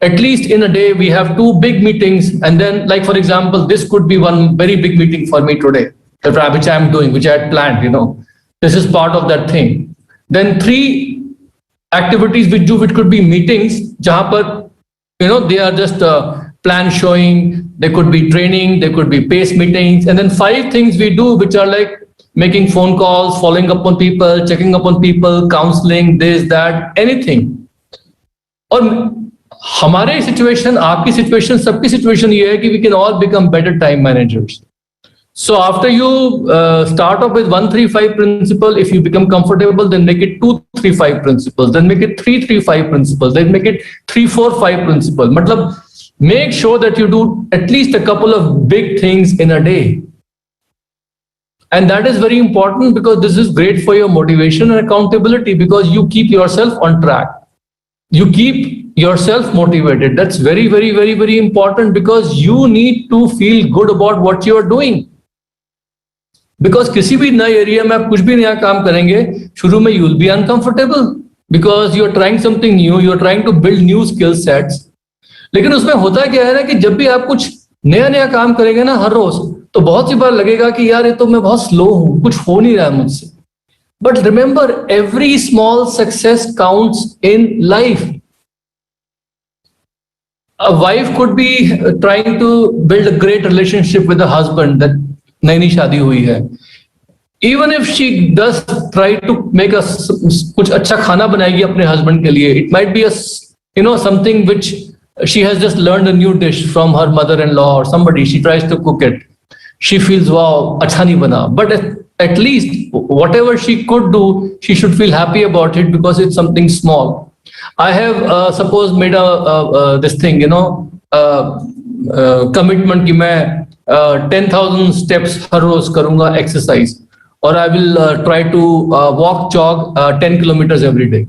At least in a day we have 2 big meetings, and then like for example this could be 1 very big meeting for me today which I am doing, which I had planned, this is part of that thing. Then 3 activities which could be meetings jahan par they are just plan showing, they could be training, they could be pace meetings, and then 5 things we do which are like making phone calls, following up on people, checking up on people, counseling, this that, anything. और हमारे situation, आपकी situation, सबकी situation ये है कि we can all become better time managers. So after you start off with 1-3-5 principle, if you become comfortable, then make it 2-3-5 principles, then make it 3-3-5 principles, then make it 3-4-5 principle. मतलब make sure that you do at least a couple of big things in a day. And that is very important because this is great for your motivation and accountability, because you keep yourself on track. You keep yourself motivated. That's very, very, very, very important, because you need to feel good about what you are doing. Because किसी भी नए area में आप कुछ भी नया काम करेंगे, शुरू में you will be uncomfortable because you are trying something new, you are trying to build new skill sets. लेकिन उसमें होता क्या है ना कि जब भी आप कुछ नया नया काम करेंगे ना हर रोज, तो बहुत सी बार लगेगा कि यार ये तो मैं बहुत स्लो हूं, कुछ हो नहीं रहा है मुझसे. But remember, every small success counts in life. A wife could be trying to build a great relationship with a husband that नई शादी हुई है. Even if she does try to make कुछ अच्छा खाना बनाएगी अपने husband के लिए, it might be something which she has just learned a new dish from her mother-in-law or somebody. She tries to cook it. She feels wow, अच्छा नहीं बना. But at least whatever she could do, she should feel happy about it because it's something small. I have suppose made this thing, commitment कि मैं 10,000 steps हर रोज करूंगा exercise, or I will try to jog 10 kilometers every day.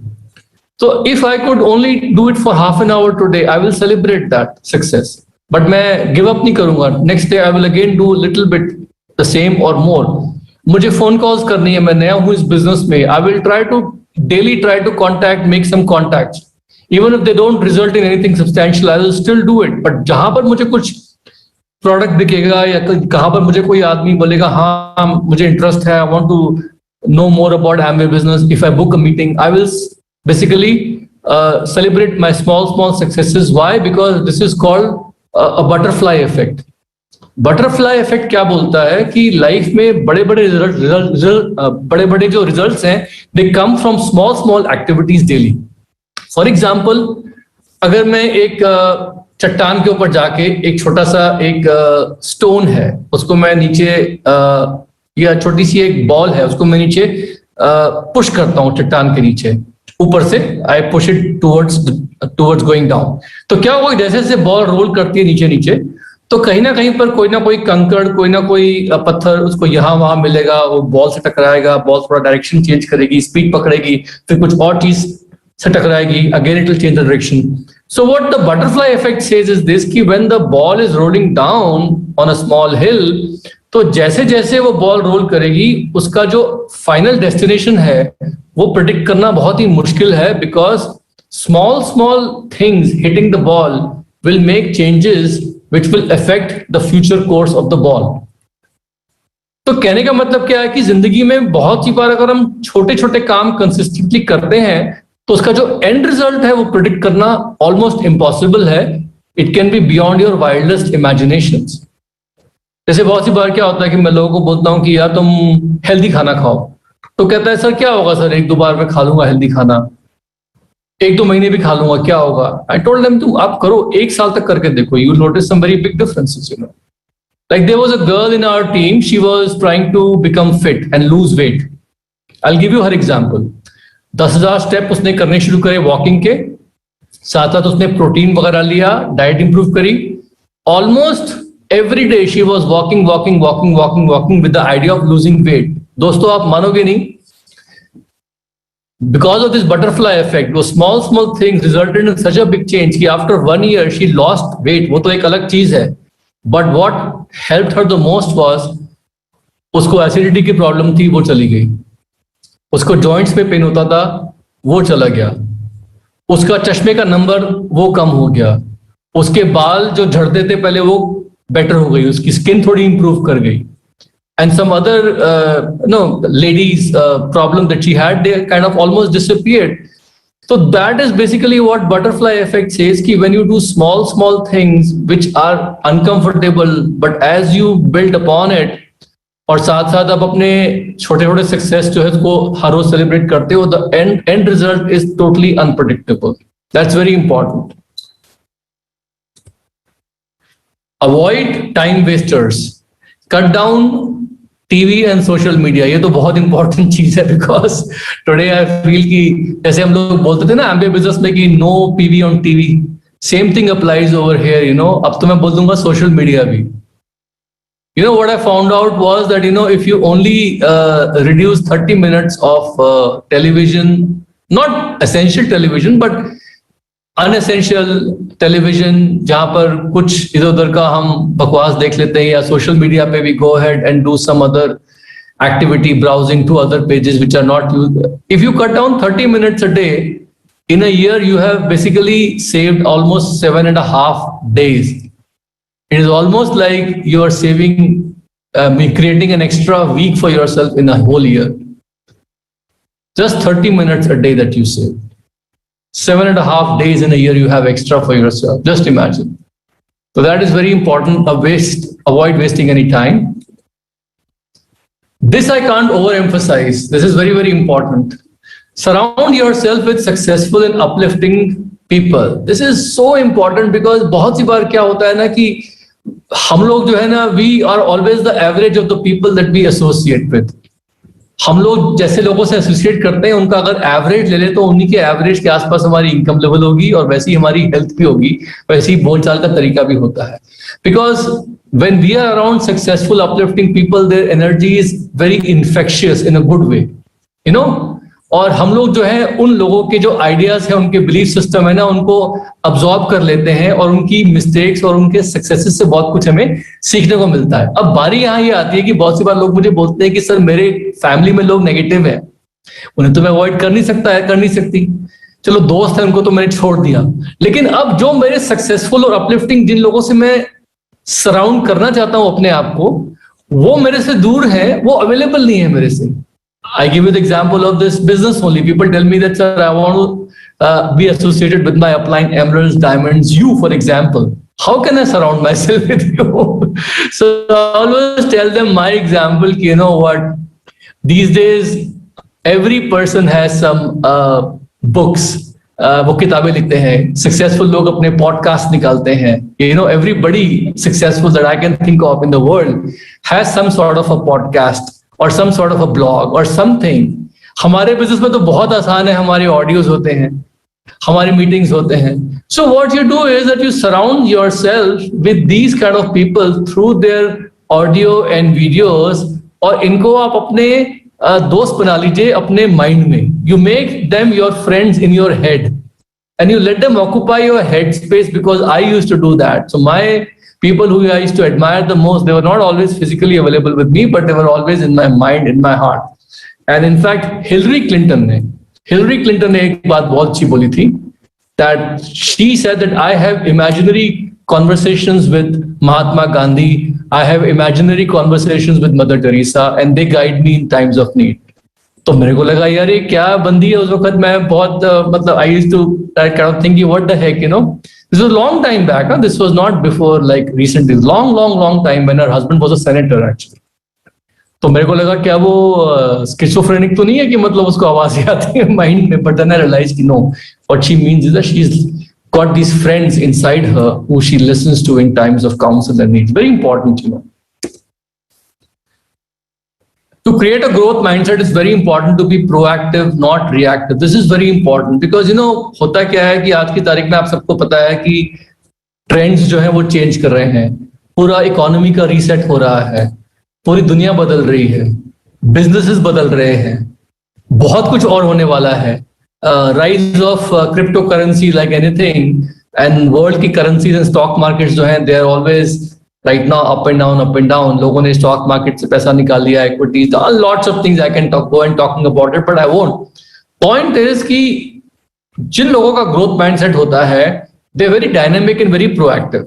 So if I could only do it for half an hour today, I will celebrate that success. But मैं give up नहीं करूंगा. Next day I will again do a little bit the same or more. मुझे phone calls करनी है, मैं नया हूँ इस business में. I will try to contact, make some contacts. Even if they don't result in anything substantial, I will still do it. But जहां पर मुझे कुछ प्रोडक्ट दिखेगा या कहां पर मुझे कोई आदमी बोलेगा हाँ मुझे इंटरेस्ट है, I want to know more about Amway business, if I book a meeting, I will basically celebrate my small successes. Why? Because this is called a butterfly effect. Butterfly effect क्या बोलता है कि life में बड़े बड़े जो results हैं, they come from small activities daily. For example, अगर मैं एक चट्टान के ऊपर जाके एक छोटा सा एक स्टोन है, उसको मैं नीचे या छोटी सी एक बॉल है, उसको मैं नीचे पुश करता हूँ चट्टान के नीचे ऊपर से, I push it towards going down. तो क्या होगा, जैसे जैसे बॉल रोल करती है नीचे नीचे, तो कहीं ना कहीं पर कोई ना कोई कंकड़, कोई ना कोई पत्थर उसको यहाँ वहां मिलेगा, वो बॉल से टकराएगा, बॉल थोड़ा डायरेक्शन चेंज करेगी, स्पीड पकड़ेगी, फिर कुछ और चीज से टकराएगी, again it will change the direction. So what the butterfly effect says is this, कि when the ball is rolling down on a small hill, तो जैसे जैसे वो बॉल रोल करेगी उसका जो फाइनल डेस्टिनेशन है वो प्रेडिक्ट करना बहुत ही मुश्किल है, because small small things hitting the ball will make changes which will affect the future course of the ball. तो कहने का मतलब क्या है कि जिंदगी में बहुत सी बार अगर हम छोटे छोटे काम कंसिस्टेंटली करते हैं तो उसका जो एंड रिजल्ट है वो प्रिडिक्ट करना ऑलमोस्ट इम्पॉसिबल है. It can be beyond your wildest imaginations. जैसे बहुत सी बार क्या होता है कि मैं लोगों को बोलता हूँ कि यार तुम हेल्दी खाना खाओ, तो कहता है सर क्या होगा सर, एक दो बार मैं खा लूंगा हेल्दी खाना, एक दो महीने भी खा लूंगा, क्या होगा. आई टोल्ड देम तुम आप करो, एक साल तक करके देखो, you will notice some very big differences. You know, like there was a girl in our team, she was trying to become fit and lose weight. I will give you her example. 10,000 step उसने करने शुरू करे walking के साथ साथ, उसने protein वगैरह लिया, डाइट इंप्रूव करी. Almost every day she was walking walking walking walking walking with the idea of losing weight. दोस्तों आप मानोगे नहीं, because of this butterfly effect, वो small things resulted in such a big change कि after 1 year she lost weight. वो तो एक अलग चीज है, but what helped her the most was उसको एसिडिटी की प्रॉब्लम थी, वो चली गई. उसको जॉइंट्स में पेन होता था, वो चला गया. उसका चश्मे का नंबर वो कम हो गया. उसके बाल जो झड़ते थे पहले वो बेटर हो गई, उसकी स्किन थोड़ी इंप्रूव कर गई. And some other ladies problem that she had, they kind of almost disappeared. So that is basically what butterfly effect says, कि when you do small things which are uncomfortable, but as you build upon it, और साथ साथ आप अपने छोटे छोटे success जो है उसको हर रोज सेलिब्रेट करते हो, the end result is totally unpredictable. That's very important. Avoid time wasters. Cut down TV and social media. ये तो बहुत इंपॉर्टेंट चीज है, बिकॉज टुडे आई फील कि जैसे हम लोग बोलते थे ना एमबीए बिजनेस में कि no PV on TV, same thing applies over here. You know, अब तो मैं बोल दूंगा सोशल मीडिया भी. You know what I found out was that, you know, if you only reduce 30 minutes of television, not essential television but unessential television, जहां पर कुछ इधर उधर का हम बकवास देख लेते हैं, या सोशल मीडिया पे भी go ahead and do some other activity, browsing to other pages which are not used. If you cut down 30 minutes a day, in a year you have basically saved almost 7.5 days. It is almost like you are saving, creating an extra week for yourself in a whole year. Just 30 minutes a day that you save. 7.5 days in a year you have extra for yourself. Just imagine. So that is very important. Avoid wasting any time. This I can't overemphasize. This is very, very important. Surround yourself with successful and uplifting people. This is so important because बहुत सी बार क्या होता है ना कि हम लोग जो है ना, we are always the average of the people that we associate with. हम लोग जैसे लोगों से एसोसिएट करते हैं उनका अगर एवरेज ले ले तो उन्हीं के एवरेज के आसपास हमारी इनकम लेवल होगी, और वैसी हमारी हेल्थ भी होगी, वैसी ही बोलचाल का तरीका भी होता है. Because when we are around successful uplifting people, their energy is very infectious in a good way, you know. और हम लोग जो है उन लोगों के जो आइडियाज है, उनके बिलीफ सिस्टम है ना, उनको अब्सॉर्ब कर लेते हैं, और उनकी मिस्टेक्स और उनके सक्सेसेस से बहुत कुछ हमें सीखने को मिलता है. अब बारी यहाँ ये आती है कि बहुत सी बार लोग मुझे बोलते हैं कि सर मेरे फैमिली में लोग नेगेटिव है, उन्हें तो मैं अवॉइड कर नहीं सकती, चलो दोस्त है उनको तो मैंने छोड़ दिया. लेकिन अब जो मेरे सक्सेसफुल और अपलिफ्टिंग जिन लोगों से मैं सराउंड करना चाहता हूं अपने आप को, वो मेरे से दूर है, वो अवेलेबल नहीं है मेरे से. I give you the example of this business only. People tell me that, sir, I want to be associated with my upline emeralds, diamonds, you, for example. How can I surround myself with you? So I always tell them my example, you know what, these days, every person has some books. वो किताबें लिखते हैं, successful लोग अपने podcast निकालते हैं. You know, everybody successful that I can think of in the world has some sort of a podcast or some sort of a blog or something. हमारे business में तो बहुत आसान है, हमारे ऑडियोज होते हैं, हमारी मीटिंग्स होते हैं. So what you do is that you surround yourself with these kind of people through their audio and videos, और इनको आप अपने दोस्त बना लीजिए अपने माइंड में. You make them your friends in your head and you let them occupy your head space, because I used to do that. So my people who I used to admire the most, they were not always physically available with me, but they were always in my mind, in my heart. And in fact, Hillary Clinton ने एक बात बहुत अच्छी बोली थी, that she said that I have imaginary conversations with Mahatma Gandhi, I have imaginary conversations with Mother Teresa, and they guide me in times of need. तो मेरे को लगा यार ये क्या बंदी है. उस वक्त मैं बहुत मतलब I used to kind of think what the heck, you know. This was long time back, this was not before like recently, long time when her husband was a senator actually. तो मेरे को लगा क्या वो schizophrenic तो नहीं है कि मतलब उसको आवाज आती है माइंड में. बट देन आई रियलाइज कि no, what she means is that she is got these friends inside her who she listens to in times of counsel and needs. Very important, you know. To create a growth mindset, it's very important to be proactive, not reactive. This is very important because, you know, होता क्या है कि आज की तारीख में आप सबको पता है कि ट्रेंड्स जो है वो चेंज कर रहे हैं. पूरा इकोनॉमी का रीसेट हो रहा है, पूरी दुनिया बदल रही है, बिजनेसेस बदल रहे हैं, बहुत कुछ और होने वाला है. Rise of crypto currency like anything, and world की करेंसीज एंड स्टॉक मार्केट्स जो हैं, they are always right now up and down. लोगों ने स्टॉक मार्केट से पैसा निकाल लिया, equities, lots of things I can go and talking about it, but I won't. Point is कि जिन लोगों का ग्रोथ माइंडसेट होता है, they are very dynamic and very proactive.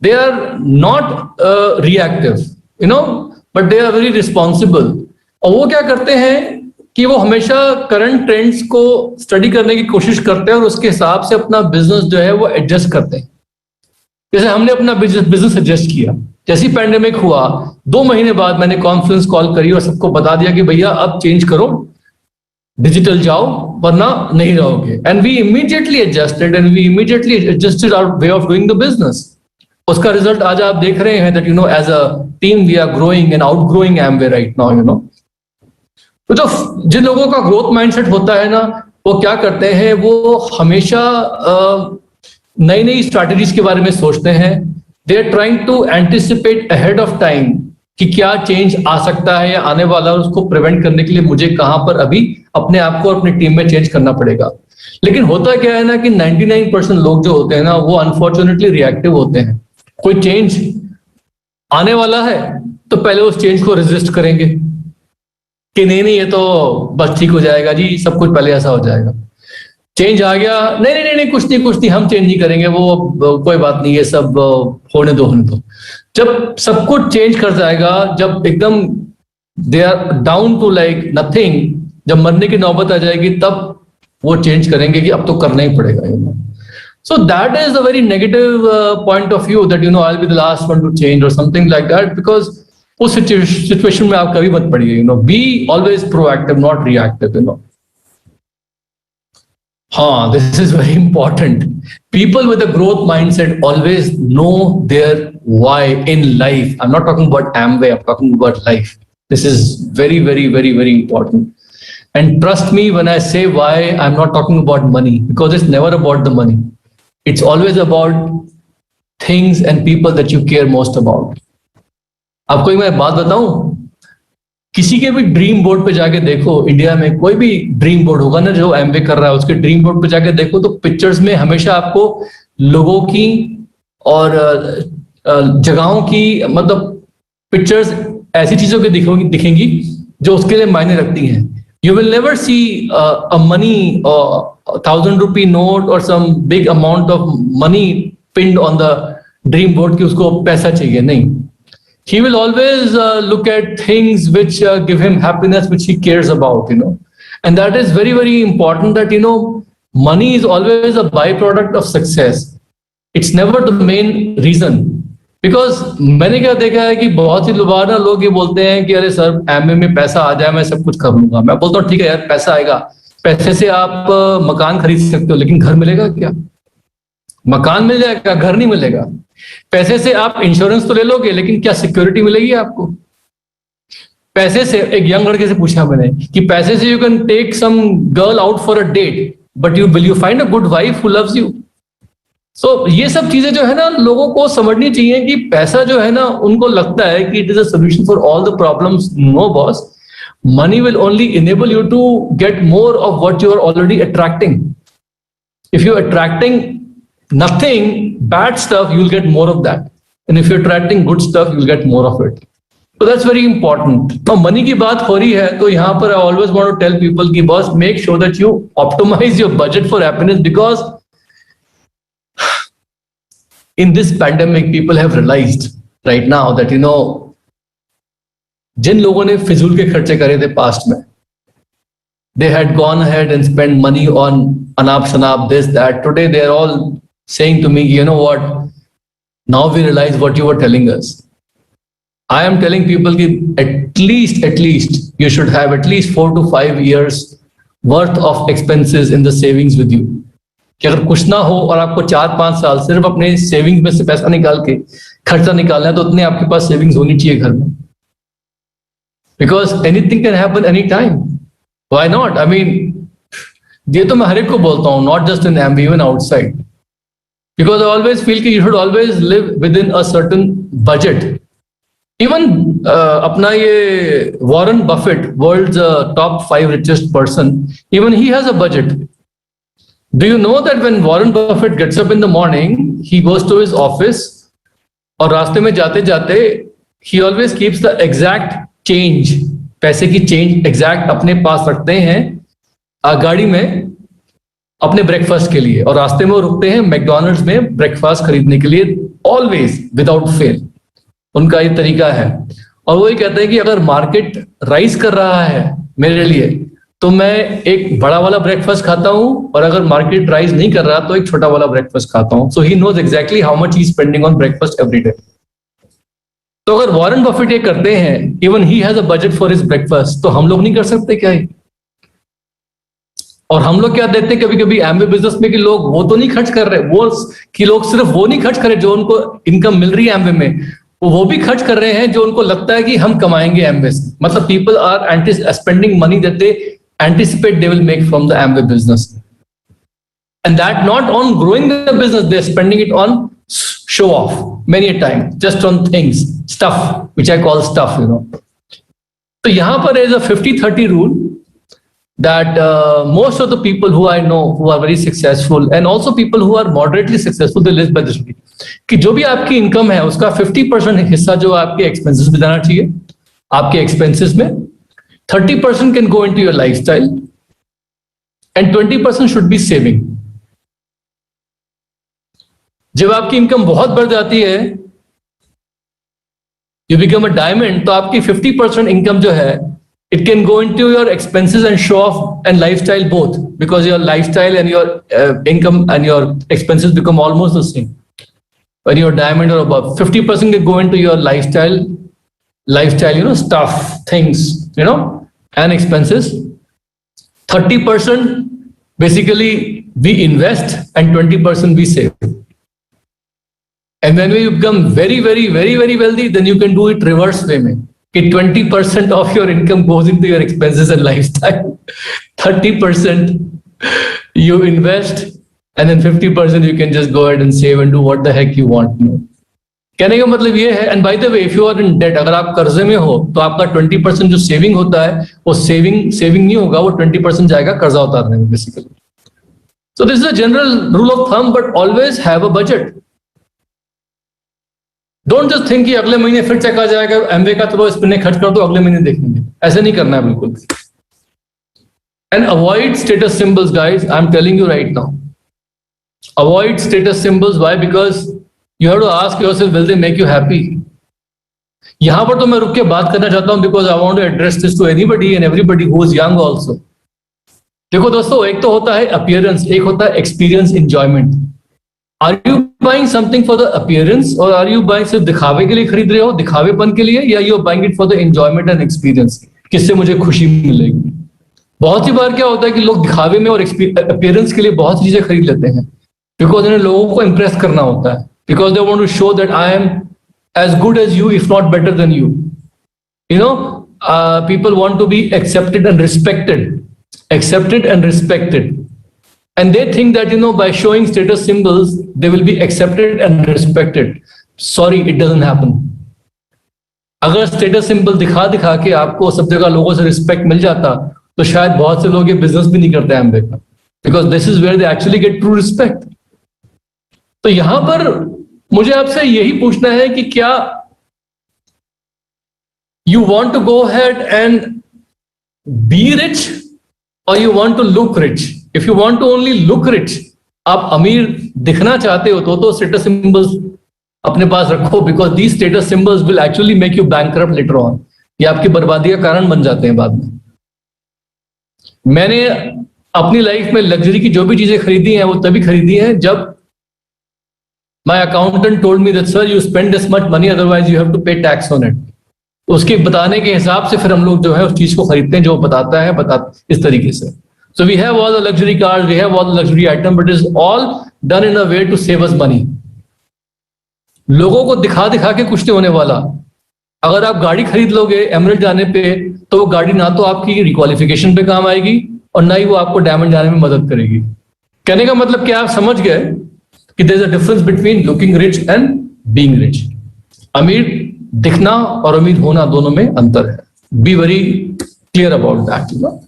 They are not reactive, you know, but they are very responsible. और वो क्या करते हैं कि वो हमेशा करंट ट्रेंड्स को स्टडी करने की कोशिश करते हैं और उसके हिसाब से अपना बिजनेस जो है वो एडजस्ट करते हैं. जैसे हमने अपना बिजनेस एडजस्ट किया, जैसी पैंडेमिक हुआ 2 महीने बाद मैंने कॉन्फ्रेंस कॉल करी और सबको बता दिया कि भैया अब चेंज करो, डिजिटल जाओ वरना नहीं रहोगे. And we immediately adjusted and we immediately adjusted our way of doing the business. उसका रिजल्ट आज आप देख रहे हैं that you know as a team we are growing and outgrowing Amway right now, you know. तो जो जिन लोगों का ग्रोथ माइंडसेट होता है ना, वो क्या करते हैं, वो हमेशा नई नई स्ट्रैटेजीज के बारे में सोचते हैं. They are trying to anticipate ahead of time कि क्या चेंज आ सकता है या आने वाला है, उसको प्रिवेंट करने के लिए मुझे कहां पर अभी अपने आप को अपनी टीम में चेंज करना पड़ेगा. लेकिन होता क्या है ना कि 99% लोग जो होते हैं ना, वो अनफॉर्चुनेटली रिएक्टिव होते हैं. कोई चेंज आने वाला है तो पहले उस चेंज को रेजिस्ट करेंगे कि नहीं ये तो बस ठीक हो जाएगा जी, सब कुछ पहले ऐसा हो जाएगा. चेंज आ गया, नहीं कुछ नहीं हम चेंज नहीं करेंगे, वो कोई बात नहीं, ये सब होने दो. जब सब कुछ चेंज कर जाएगा, जब एकदम they are down to like nothing, जब मरने की नौबत आ जाएगी, तब वो चेंज करेंगे कि अब तो करना ही पड़ेगा, you know. So that is a very negative point of view that you know I will be the last one to change और समथिंग लाइक दैट, बिकॉज उस सिचुएशन में आप कभी मत पड़िए, you know. Be always proactive, not reactive, you know. हाँ, this is very important. People with a growth mindset always know their why in life. I'm not talking about Amway, I'm talking about life. This is very, very, very, very important. And trust me when I say why, I'm not talking about money, because it's never about the money. It's always about things and people that you care most about. आपको एक मैं बात बताऊं, किसी के भी dream board पे जाके देखो, इंडिया में कोई भी ड्रीम बोर्ड होगा ना जो एमवे कर रहा है, उसके ड्रीम बोर्ड पे जाके देखो तो पिक्चर्स में हमेशा आपको लोगों की और जगहों की, मतलब पिक्चर्स ऐसी चीजों की दिखेंगी जो उसके लिए मायने रखती हैं. You will never see a money 1,000 rupee note और some big amount of money pinned on the dream board कि उसको पैसा चाहिए, नहीं. He will always look at things which give him happiness, which he cares about, you know. And that is very, very important that, you know, money is always a byproduct of success. It's never the main reason. Because मैंने क्या देखा है कि बहुत सी बार ना लोग ये बोलते हैं कि अरे सर एमए में पैसा आ जाए मैं सब कुछ कर लूंगा. मैं बोलता हूँ ठीक है यार, पैसा आएगा, पैसे से आप मकान खरीद सकते हो, लेकिन घर मिलेगा क्या? मकान मिल जाएगा, घर नहीं मिलेगा. पैसे से आप इंश्योरेंस तो ले लोगे, लेकिन क्या सिक्योरिटी मिलेगी आपको? पैसे से, एक यंग लड़के से पूछा मैंने कि पैसे से you can take some girl out for a date, but will you find a good wife who loves you? So ये सब चीजें जो है ना लोगों को समझनी चाहिए कि पैसा जो है ना उनको लगता है कि it is a solution for all the problems. No boss, money will only enable you to get more of what you are already attracting. If you're attracting nothing, bad stuff, you'll get more of that. And if you're attracting good stuff, you'll get more of it. So that's very important. Now money की बात हो रही है तो यहाँ पर I always want to tell people कि boss, make sure that you optimize your budget for happiness, because in this pandemic people have realized right now that जिन लोगों ने फिजूल के खर्चे करे थे पास्ट में, they had gone ahead and spent money on anap shanap, this that. Today they are all saying to me, you know what, now we realize what you were telling us. I am telling people that at least you should have at least 4 to 5 years worth of expenses in the savings with you. कि अगर कुछ ना हो और आपको 4-5 साल सिर्फ अपने सेविंग्स में से पैसा निकाल के खर्चा निकालना है तो उतने आपके पास सेविंग्स होनी चाहिए घर में, because anything can happen any time. Why not? I mean ये तो मैं हर एक को बोलता हूँ, not just in MB, even outside, because I always feel कि you should always live within a certain budget. Even अपना ये Warren Buffett, world's top 5 richest person, even he has a budget. Do you know that when Warren Buffett gets up in the morning, he goes to his office और रास्ते में जाते जाते he always keeps the exact change, पैसे की change exact अपने पास रखते हैं गाड़ी में अपने ब्रेकफास्ट के लिए, और रास्ते में वो रुकते हैं मैकडॉनल्ड्स में ब्रेकफास्ट खरीदने के लिए, ऑलवेज विदाउट फेल. उनका ये तरीका है. और वो ये कहते हैं कि अगर मार्केट राइज कर रहा है मेरे लिए तो मैं एक बड़ा वाला ब्रेकफास्ट खाता हूं, और अगर मार्केट राइज नहीं कर रहा तो एक छोटा वाला ब्रेकफास्ट खाता हूं. So he knows exactly how much he is spending on breakfast every day. तो अगर वॉरेन बफेट ये करते हैं, even he has a budget for his breakfast, तो हम लोग नहीं कर सकते क्या है? और हम लोग क्या देते हैं कभी कभी एमबी बिजनेस में कि लोग वो तो नहीं खर्च कर रहे, वो कि लोग सिर्फ वो नहीं खर्च कर रहे जो उनको इनकम मिल रही है एमबी में, वो भी खर्च कर रहे हैं जो उनको लगता है कि हम कमाएंगे एमबी से. मतलब people are spending money that they anticipate they will make from the Amway business, and that not on growing the business, they're spending it on show off many a time, just on things, stuff, which I call stuff, So यहाँ पर is a 50-30 rule that most of the people who I know who are very successful, and also people who are moderately successful, they live by this rule कि जो भी आपकी income है उसका 50% हिस्सा जो आपके एक्सपेंसेस में जाना चाहिए, आपके एक्सपेंसेस में 30% can go into your lifestyle and 20% should be saving. जब आपकी इनकम बहुत बढ़ जाती है, you become a diamond, तो आपकी 50% इनकम जो है it can go into your expenses and show off and lifestyle both, because your lifestyle and your income and your expenses become almost the same. When you're diamond or above, 50% can go into your lifestyle, stuff, things, and expenses. 30% basically we invest and 20% we save. And when you become very, very, very, very wealthy, then you can do it reverse way mein. 20% of your income goes into your expenses and lifestyle. 30% you invest, and then 50% you can just go ahead and save and do what the heck you want. कहने का मतलब ये है. And by the way, if you are in debt, अगर आप कर्जे में हो तो आपका 20% जो सेविंग होता है वो सेविंग नहीं होगा, वो 20% जाएगा कर्जा उतारने में basically. So this is a general rule of thumb, but always have a budget. Don't just think कि अगले महीने फिर चेक आ जाएगा एमवे का, तो इस पर खर्च कर दो, अगले महीने देखेंगे. ऐसे नहीं करना है बिल्कुल. And avoid status symbols guys, I am telling you right now. Avoid status symbols. Why? Because you have to ask yourself, will they make you happy? यहां पर तो मैं रुक के बात करना चाहता हूं, because I want to address this to anybody and everybody who is young also. देखो दोस्तों, एक तो होता है appearance, एक होता है experience, enjoyment. Are you buying something for the appearance, or are you buying सिर्फ दिखावे के लिए खरीद रहे हो, दिखावेपन के लिए, या you are buying it for the enjoyment and experience, किससे मुझे खुशी मिलेगी? बहुत सी बार क्या होता है कि लोग दिखावे में और appearance के लिए बहुत चीजें खरीद लेते हैं, because उन्हें लोगों को impress करना होता है. Because they want to show that I am as good as you, if not better than you. People want to be accepted and respected. Accepted and respected. and they think that by showing status symbols they will be accepted and respected. Sorry, it doesn't happen. अगर status symbol दिखा दिखा के आपको सब जगह लोगों से respect मिल जाता तो शायद बहुत से लोग ये बिजनेस भी नहीं करते एमवे का, because this is where they actually get true respect. तो यहां पर मुझे आपसे यही पूछना है कि क्या you want to go ahead and be rich or you want to look rich? If you want to only look rich, आप अमीर दिखना चाहते हो तो स्टेटस सिंबल्स अपने पास रखो, because the status symbols will actually make you bankrupt later on. ये आपकी बर्बादी का कारण बन जाते हैं बाद में. मैंने अपनी लाइफ में लग्जरी की जो भी चीजें खरीदी हैं वो तभी खरीदी हैं जब my accountant told me that sir you spend this much money otherwise you have to pay tax on it. उसके बताने के हिसाब से फिर हम लोग जो है उस चीज को खरीदते हैं जो बताता है इस तरीके से. So we have all the luxury cars, we have all the luxury item, but is all done in a way to save us money. लोगों को दिखा दिखा के कुछ नहीं होने वाला. अगर आप गाड़ी खरीद लोगे एमरेल्ड जाने पे तो वो गाड़ी ना तो आपकी रिक्वालिफिकेशन पे काम आएगी और ना ही वो आपको डायमंड जाने में मदद करेगी. कहने का मतलब क्या आप समझ गए कि there is a difference between looking rich and being rich. अमीर दिखना और अमीर होना दोनों में अंतर है. Be very clear about that.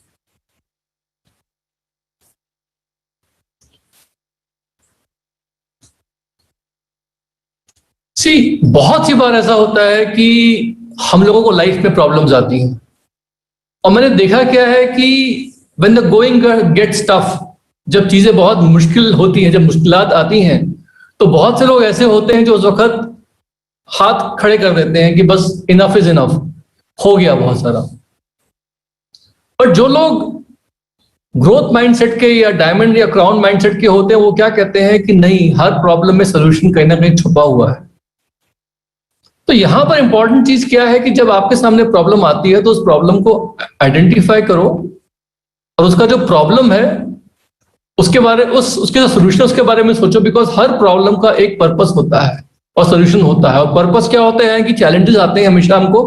बहुत सी बार ऐसा होता है कि हम लोगों को लाइफ में प्रॉब्लम्स आती हैं और मैंने देखा क्या है कि when the going gets tough, जब चीजें बहुत मुश्किल होती हैं, जब मुश्किलात आती हैं तो बहुत से लोग ऐसे होते हैं जो उस वक्त हाथ खड़े कर देते हैं कि बस इनफ इज इनफ, हो गया बहुत सारा. पर जो लोग ग्रोथ माइंडसेट के या डायमंड या क्राउन माइंडसेट के होते हैं वो क्या कहते हैं कि नहीं, हर प्रॉब्लम में सोल्यूशन कहीं ना कहीं छुपा हुआ है. तो यहां पर इंपॉर्टेंट चीज क्या है कि जब आपके सामने प्रॉब्लम आती है तो उस प्रॉब्लम को आइडेंटिफाई करो और उसका जो प्रॉब्लम है उसके जो सोल्यूशन उसके बारे में सोचो. बिकॉज हर प्रॉब्लम का एक पर्पस होता है और सोल्यूशन होता है. और पर्पस क्या होते हैं कि चैलेंजेस आते हैं हमेशा हमको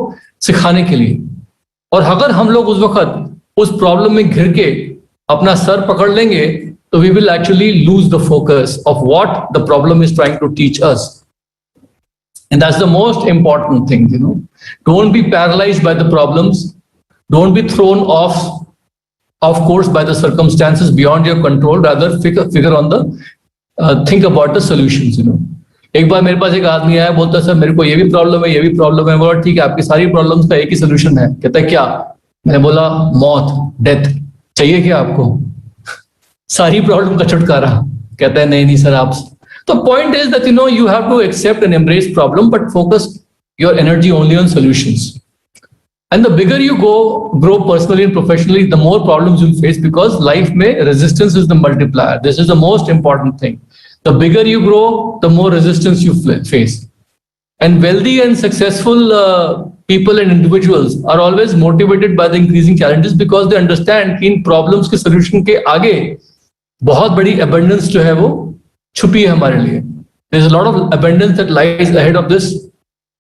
सिखाने के लिए. और अगर हम लोग उस वक्त उस प्रॉब्लम में घिर के अपना सर पकड़ लेंगे तो we will actually lose the focus of what the problem is trying to teach us. And that's the most important thing, Don't be paralyzed by the problems. Don't be thrown off course by the circumstances beyond your control. Rather, figure on think about the solutions, एक बार मेरे पास एक आदमी आया, बोलता sir मेरे को ये भी प्रॉब्लम है, ये भी प्रॉब्लम है. बोला ठीक है, आपकी सारी प्रॉब्लम्स का एक ही सोल्यूशन है. कहता है क्या? मैंने बोला मौत, डेथ. चाहिए क्या आपको? सारी प्रॉब्लम का छुटकारा. कहता है नहीं सर आप. The point is that you have to accept and embrace problem, but focus your energy only on solutions. And the bigger you grow personally and professionally, the more problems you'll face, because life mein resistance is the multiplier. This is the most important thing. The bigger you grow, the more resistance you face. And wealthy and successful people and individuals are always motivated by the increasing challenges because they understand कि इन problems के solution के आगे बहुत बड़ी abundance जो है वो छुपी है हमारे लिए. There is a lot of abundance that lies ahead of this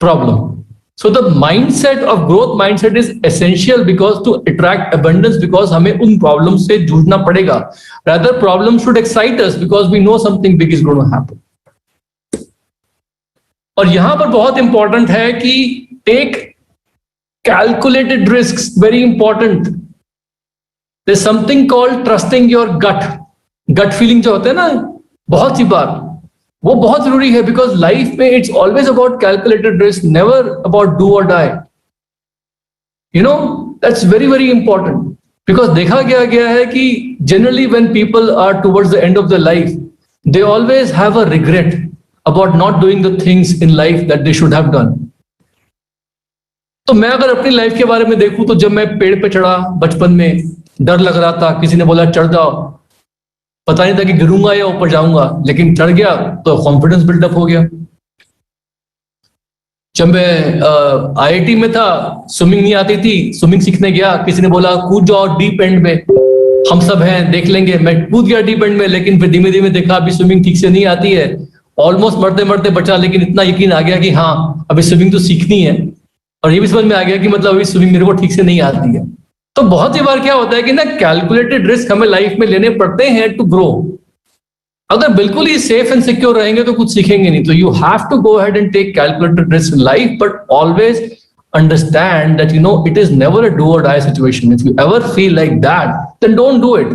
problem. So the mindset of growth mindset is essential because to attract abundance, because हमें उन problems से जूझना पड़ेगा. Rather, problems should excite us because we know something big is going to happen. और यहां पर बहुत important है कि take calculated risks. Very important. There's something called trusting your gut feeling जो होते हैं ना, बहुत सी बार वो बहुत जरूरी है. बिकॉज लाइफ में it's always about calculated risk, never about do और die. That's very very important. Because देखा गया है कि generally when people are towards the end of the life they always have a regret about not doing the things in life that they should have done. तो मैं अगर अपनी life के बारे में देखूं तो जब मैं पेड़ पे चढ़ा बचपन में, डर लग रहा था, किसी ने बोला चढ़ जाओ, पता नहीं था कि गिरूंगा या ऊपर जाऊंगा, लेकिन चढ़ गया तो कॉन्फिडेंस बिल्डअप हो गया. जब मैं आईआईटी में था, स्विमिंग नहीं आती थी, स्विमिंग सीखने गया, किसी ने बोला कूद जाओ डीप एंड में, हम सब हैं देख लेंगे. मैं कूद गया डीप एंड में, लेकिन फिर धीमे धीमे देखा अभी स्विमिंग ठीक से नहीं आती है. ऑलमोस्ट मरते मरते बचा, लेकिन इतना यकीन आ गया कि हाँ अभी स्विमिंग तो सीखनी है. और ये भी समझ में आ गया कि मतलब अभी स्विमिंग मेरे को ठीक से नहीं आती है. तो बहुत सी बार क्या होता है कि ना कैलकुलेटेड रिस्क हमें लाइफ में लेने पड़ते हैं टू ग्रो. अगर बिल्कुल ही सेफ एंड सिक्योर रहेंगे तो कुछ सीखेंगे नहीं. तो you have to go ahead and take calculated risk in life, but always understand that it is never a do or die situation. If you ever feel like that, then don't do it.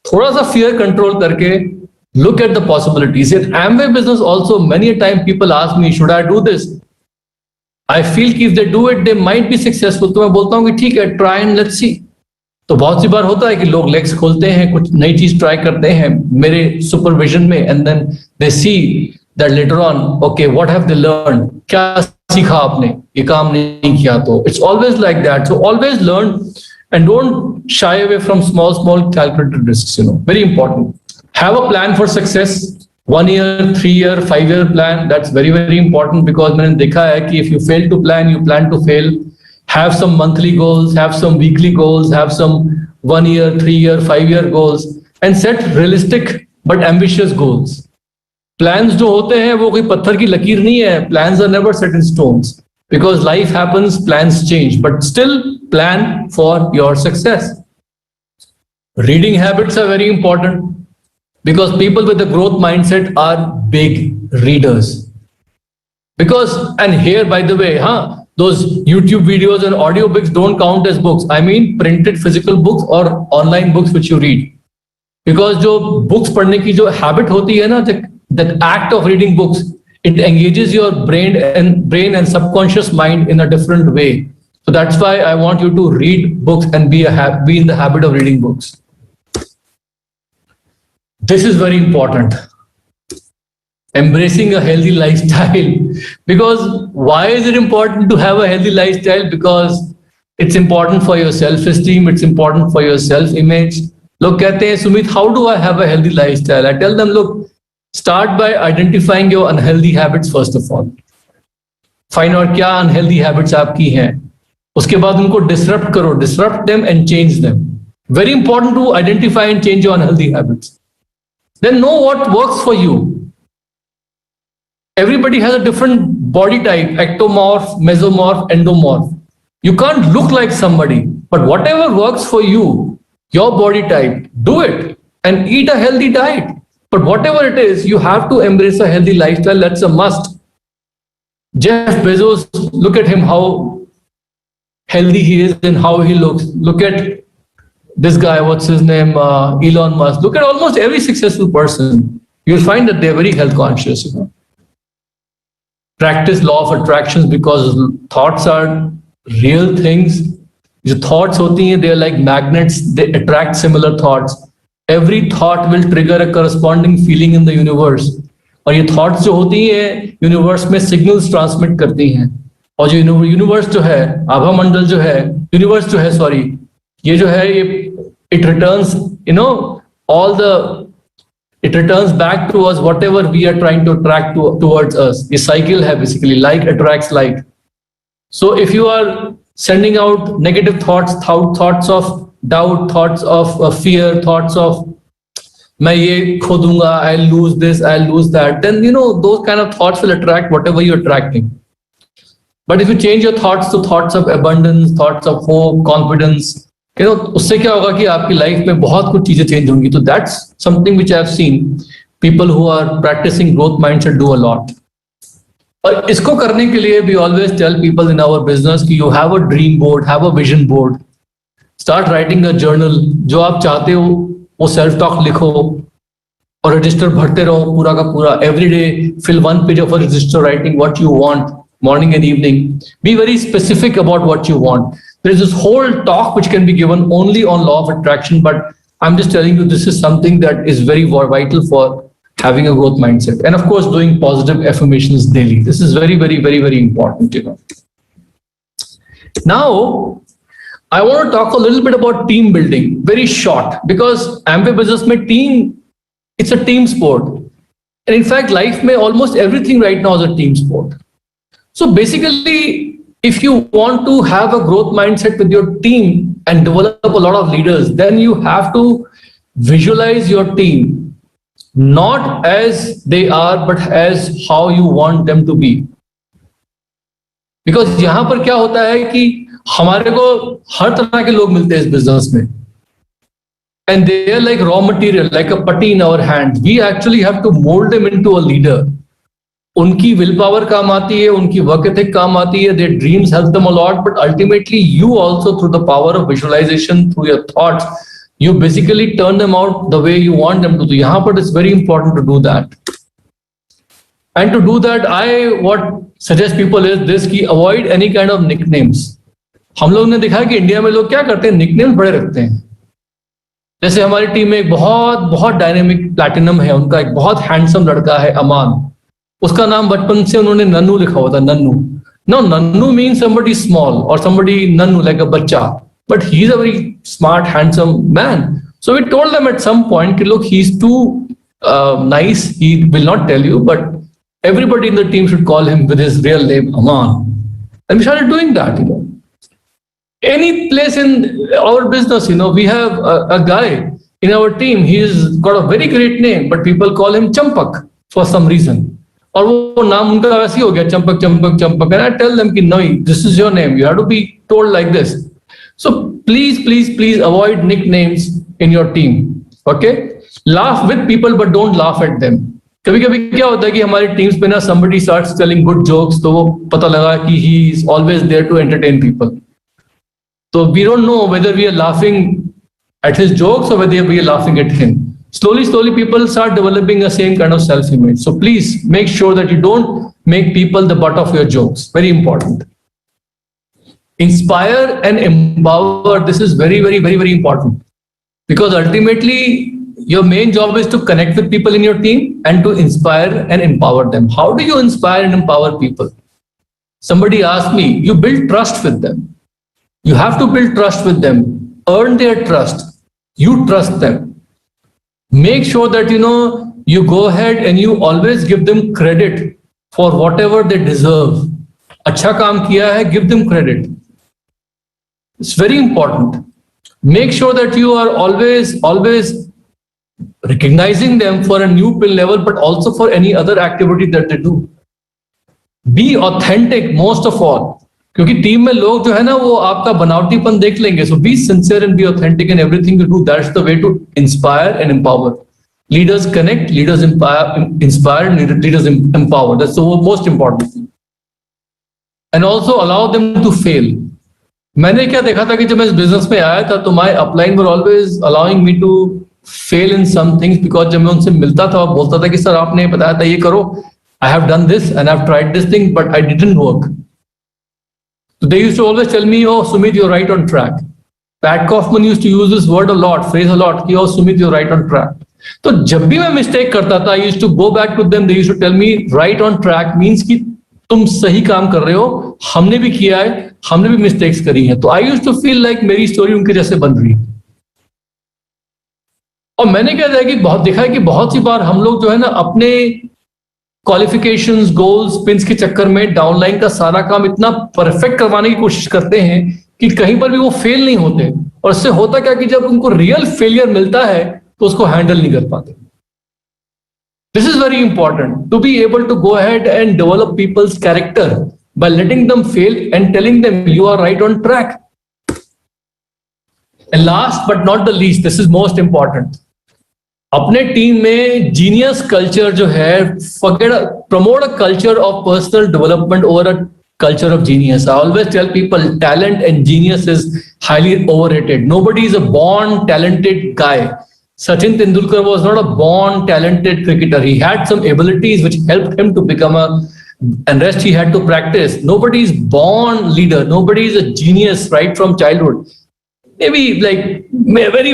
थोड़ा सा fear control करके look at the possibilities. In Amway business also, many a time people ask me, should I do this? I feel कि if they do it, they might be successful. तो मैं बोलता हूँ कि ठीक है, try and let's see. तो बहुत सी बार होता है कि लोग लेग्स खोलते हैं, कुछ नई चीज ट्राई करते हैं मेरे सुपरविजन में, and then they see that later on, okay, what have they learned? क्या सीखा आपने, ये काम नहीं किया. तो it's always like that. So always learn and don't shy away from small calculated risks. Very important. Have a plan for success. 1 year, 3 year, 5 year plan. That's very, very important, because मैंने देखा है कि if you fail to plan, you plan to fail. Have some monthly goals, have some weekly goals, have some 1 year, 3 year, 5 year goals, and set realistic but ambitious goals. Plans जो होते हैं वो कोई पत्थर की लकीर नहीं है. Plans are never set in stones, because life happens, plans change, but still plan for your success. Reading habits are very important, because people with a growth mindset are big readers. Because, and here by the way, those YouTube videos and audio books don't count as books. I mean printed physical books or online books which you read. Because जो books पढ़ने की जो habit होती है ना, that act of reading books, it engages your brain and subconscious mind in a different way. So that's why I want you to read books and be in the habit of reading books. This is very important. Embracing a healthy lifestyle. Because why is it important to have a healthy lifestyle? Because it's important for your self-esteem, it's important for your self-image. लोग कहते हैं, Sumit, how do I have a healthy lifestyle? I tell them, look, start by identifying your unhealthy habits first of all. Find out क्या unhealthy habits आपकी हैं. उसके बाद उनको disrupt करो, disrupt them and change them. Very important to identify and change your unhealthy habits. Then know what works for you. Everybody has a different body type, ectomorph, mesomorph, endomorph. You can't look like somebody, but whatever works for you, your body type, do it and eat a healthy diet. But whatever it is, you have to embrace a healthy lifestyle. That's a must. Jeff Bezos, look at him, how healthy he is and how he looks. Look at this guy, what's his name? Elon Musk. Look at almost every successful person. You'll find that they're very health conscious. Practice law of attractions, because thoughts are real things. जो thoughts होती हैं, they're like magnets. They attract similar thoughts. Every thought will trigger a corresponding feeling in the universe. और ये thoughts जो होती हैं universe में signals transmit करती हैं. और जो universe जो है, आभा मंडल जो है, universe जो है, sorry, ये जो है, ये it returns, it returns back to us whatever we are trying to attract towards us. ये cycle है basically, like attracts like. So if you are sending out negative thoughts of doubt, thoughts of fear, thoughts of मैं ये खो दूंगा, I'll lose this, I'll lose that, then those kind of thoughts will attract whatever you're attracting. But if you change your thoughts to thoughts of abundance, thoughts of hope, confidence, उससे क्या होगा कि आपकी life में बहुत कुछ चीजें change होंगी. तो that's something which I've seen people who are practicing growth mindset do a lot. और इसको करने के लिए we always tell people in our business कि you have a dream board, have a vision board. Start writing a journal. जो आप चाहते हो वो सेल्फ टॉक लिखो और रजिस्टर भरते रहो पूरा का पूरा. Every day fill one page of a register writing what you want, morning and evening. Be very specific about what you want. There is this whole talk which can be given only on law of attraction, but I'm just telling you this is something that is very vital for having a growth mindset. And of course, doing positive affirmations daily. This is very, very, very, very important. Now, I want to talk a little bit about team building, very short, because Amway business mein team, it's a team sport. And in fact, life mein almost everything right now is a team sport. So basically, if you want to have a growth mindset with your team and develop a lot of leaders, then you have to visualize your team, not as they are, but as how you want them to be. Because यहाँ पर क्या होता है कि हमारे को हर तरह के लोग मिलते हैं इस बिजनेस में. and they are like raw material, like a putty in our hands. We actually have to mold them into a leader. उनकी विल पावर काम आती है, उनकी वर्क एथिक काम आती है, their dreams help them a lot, but ultimately you also, through the power of visualization, through your thoughts, you basically turn them out the way you want them to. तो यहाँ पर it's very important to do that. And to do that, I what suggest people is this कि avoid any kind of nicknames. हम लोग ने देखा कि India में लोग क्या करते हैं, निकनेम्स बड़े रखते हैं. जैसे हमारी टीम में एक बहुत बहुत डायनेमिक प्लैटिनम है, उनका एक बहुत हैंडसम लड़का है अमान. उसका नाम बचपन से उन्होंने नन्नू लिखा हुआ था, नन्नू. नो, नन्नू means somebody small or somebody नन्नू like a बच्चा, but he is a very smart, handsome man. So we told them at some point कि look, he's too nice, he will not tell you, but everybody in the team should call him with his real name, Aman. And we started doing that, Any place in our business, we have a guy in our team, he's got a very great name, but people call him Champak for some reason. और वो नाम उनका वैसे ही हो गया, Champak Champak Champak. And I tell them कि no, this is your name, you have to be told like this. So please avoid nicknames in your team. Okay? Laugh with people but don't laugh at them. कभी कभी क्या होता है कि हमारी teams पे ना somebody starts telling good jokes, तो वो पता लगा कि he is always there to entertain people. So we don't know whether we are laughing at his jokes or whether we are laughing at him. Slowly people start developing the same kind of self-image. So please make sure that you don't make people the butt of your jokes. Very important. Inspire and empower. This is very important. Because ultimately, your main job is to connect with people in your team and to inspire and empower them. How do you inspire and empower people? Somebody asked me, you build trust with them. You have to build trust with them. Earn their trust. You trust them. Make sure that you go ahead and you always give them credit for whatever they deserve. अच्छा काम किया है, give them credit. It's very important. Make sure that you are always recognizing them for a new level, but also for any other activity that they do. Be authentic most of all. क्योंकि team में लोग जो है ना वो आपका बनावटीपन देख लेंगे. So be sincere and be authentic in everything you do. That's the way to inspire and empower. Leaders connect, leaders inspire, leaders empower. That's the most important thing. And also allow them to fail. मैंने क्या देखा था कि जब मैं इस business में आया था तो my upline were always allowing me to fail in some things, because जब मैं उनसे मिलता था वो बोलता था कि सर आपने बताया था ये करो, I have done this and I've tried this thing but I didn't work. So they used to always tell me, oh, Sumit, you're right on track. Pat Kaufman used to use this word a lot, phrase a lot, कि oh, Sumit, you're right on track. तो जब भी मैं mistake करता था, I used to go back to them, they used to tell me, right on track means कि तुम सही काम कर रहे हो, हमने भी किया है, हमने भी मिस्टेक्स करी हैं. तो I used to feel like मेरी स्टोरी उनके जैसे बन रही है. और मैंने क्या देखा है कि बहुत सी बार हम लोग जो है ना अपने क्वालिफिकेशंस, गोल्स, पिंस के चक्कर में डाउनलाइन का सारा काम इतना परफेक्ट करवाने की कोशिश करते हैं कि कहीं पर भी वो फेल नहीं होते. और इससे होता क्या कि जब उनको रियल फेलियर मिलता है तो उसको हैंडल नहीं कर पाते. This is very important to be able to go ahead and develop people's character by letting them fail and telling them you are right on track. And last but not the least, this is most important, अपने team में genius culture जो है, promote a culture of personal development over a culture of genius. I always tell people talent and genius is highly overrated. Nobody is a born talented guy. Sachin Tendulkar was not a born talented cricketer. He had some abilities which helped him to become and rest he had to practice. Nobody is born leader. Nobody is a genius right from childhood. Maybe like very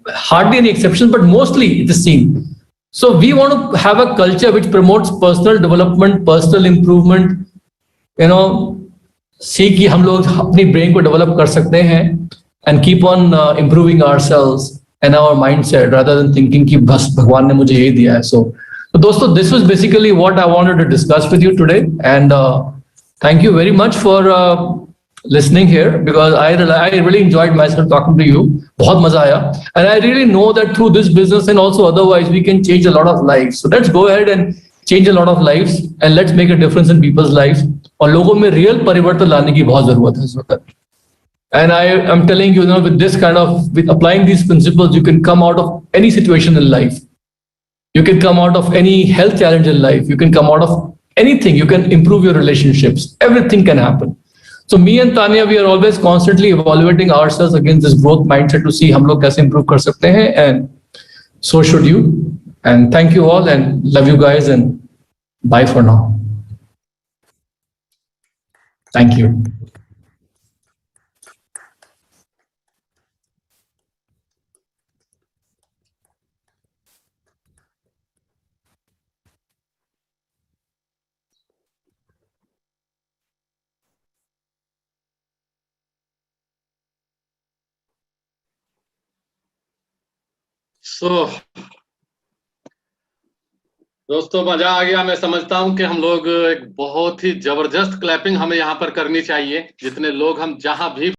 hardly any exceptions, but mostly it is seen. So we want to have a culture which promotes personal development, personal improvement. See कि हम लोग अपनी brain को develop कर सकते हैं and keep on improving ourselves and our mindset rather than thinking कि बस भगवान ने मुझे ये दिया है. So दोस्तों, this was basically what I wanted to discuss with you today, and thank you very much for listening here, because I really enjoyed myself talking to you. बहुत मजा आया, and I really know that through this business and also otherwise we can change a lot of lives. So let's go ahead and change a lot of lives and let's make a difference in people's lives. और लोगों में real परिवर्तन लाने की बहुत जरूरत है इस वक्त. And I am telling you, with this kind of, with applying these principles, you can come out of any situation in life. You can come out of any health challenge in life. You can come out of anything. You can improve your relationships. Everything can happen. So me and Tanya, we are always constantly evaluating ourselves against this growth mindset to see हम लोग कैसे improve कर सकते हैं, and so should you. And thank you all, and love you guys, and bye for now. Thank you. दोस्तों मजा आ गया। मैं समझता हूं कि हम लोग एक बहुत ही जबरदस्त क्लैपिंग हमें यहाँ पर करनी चाहिए। जितने लोग हम जहां भी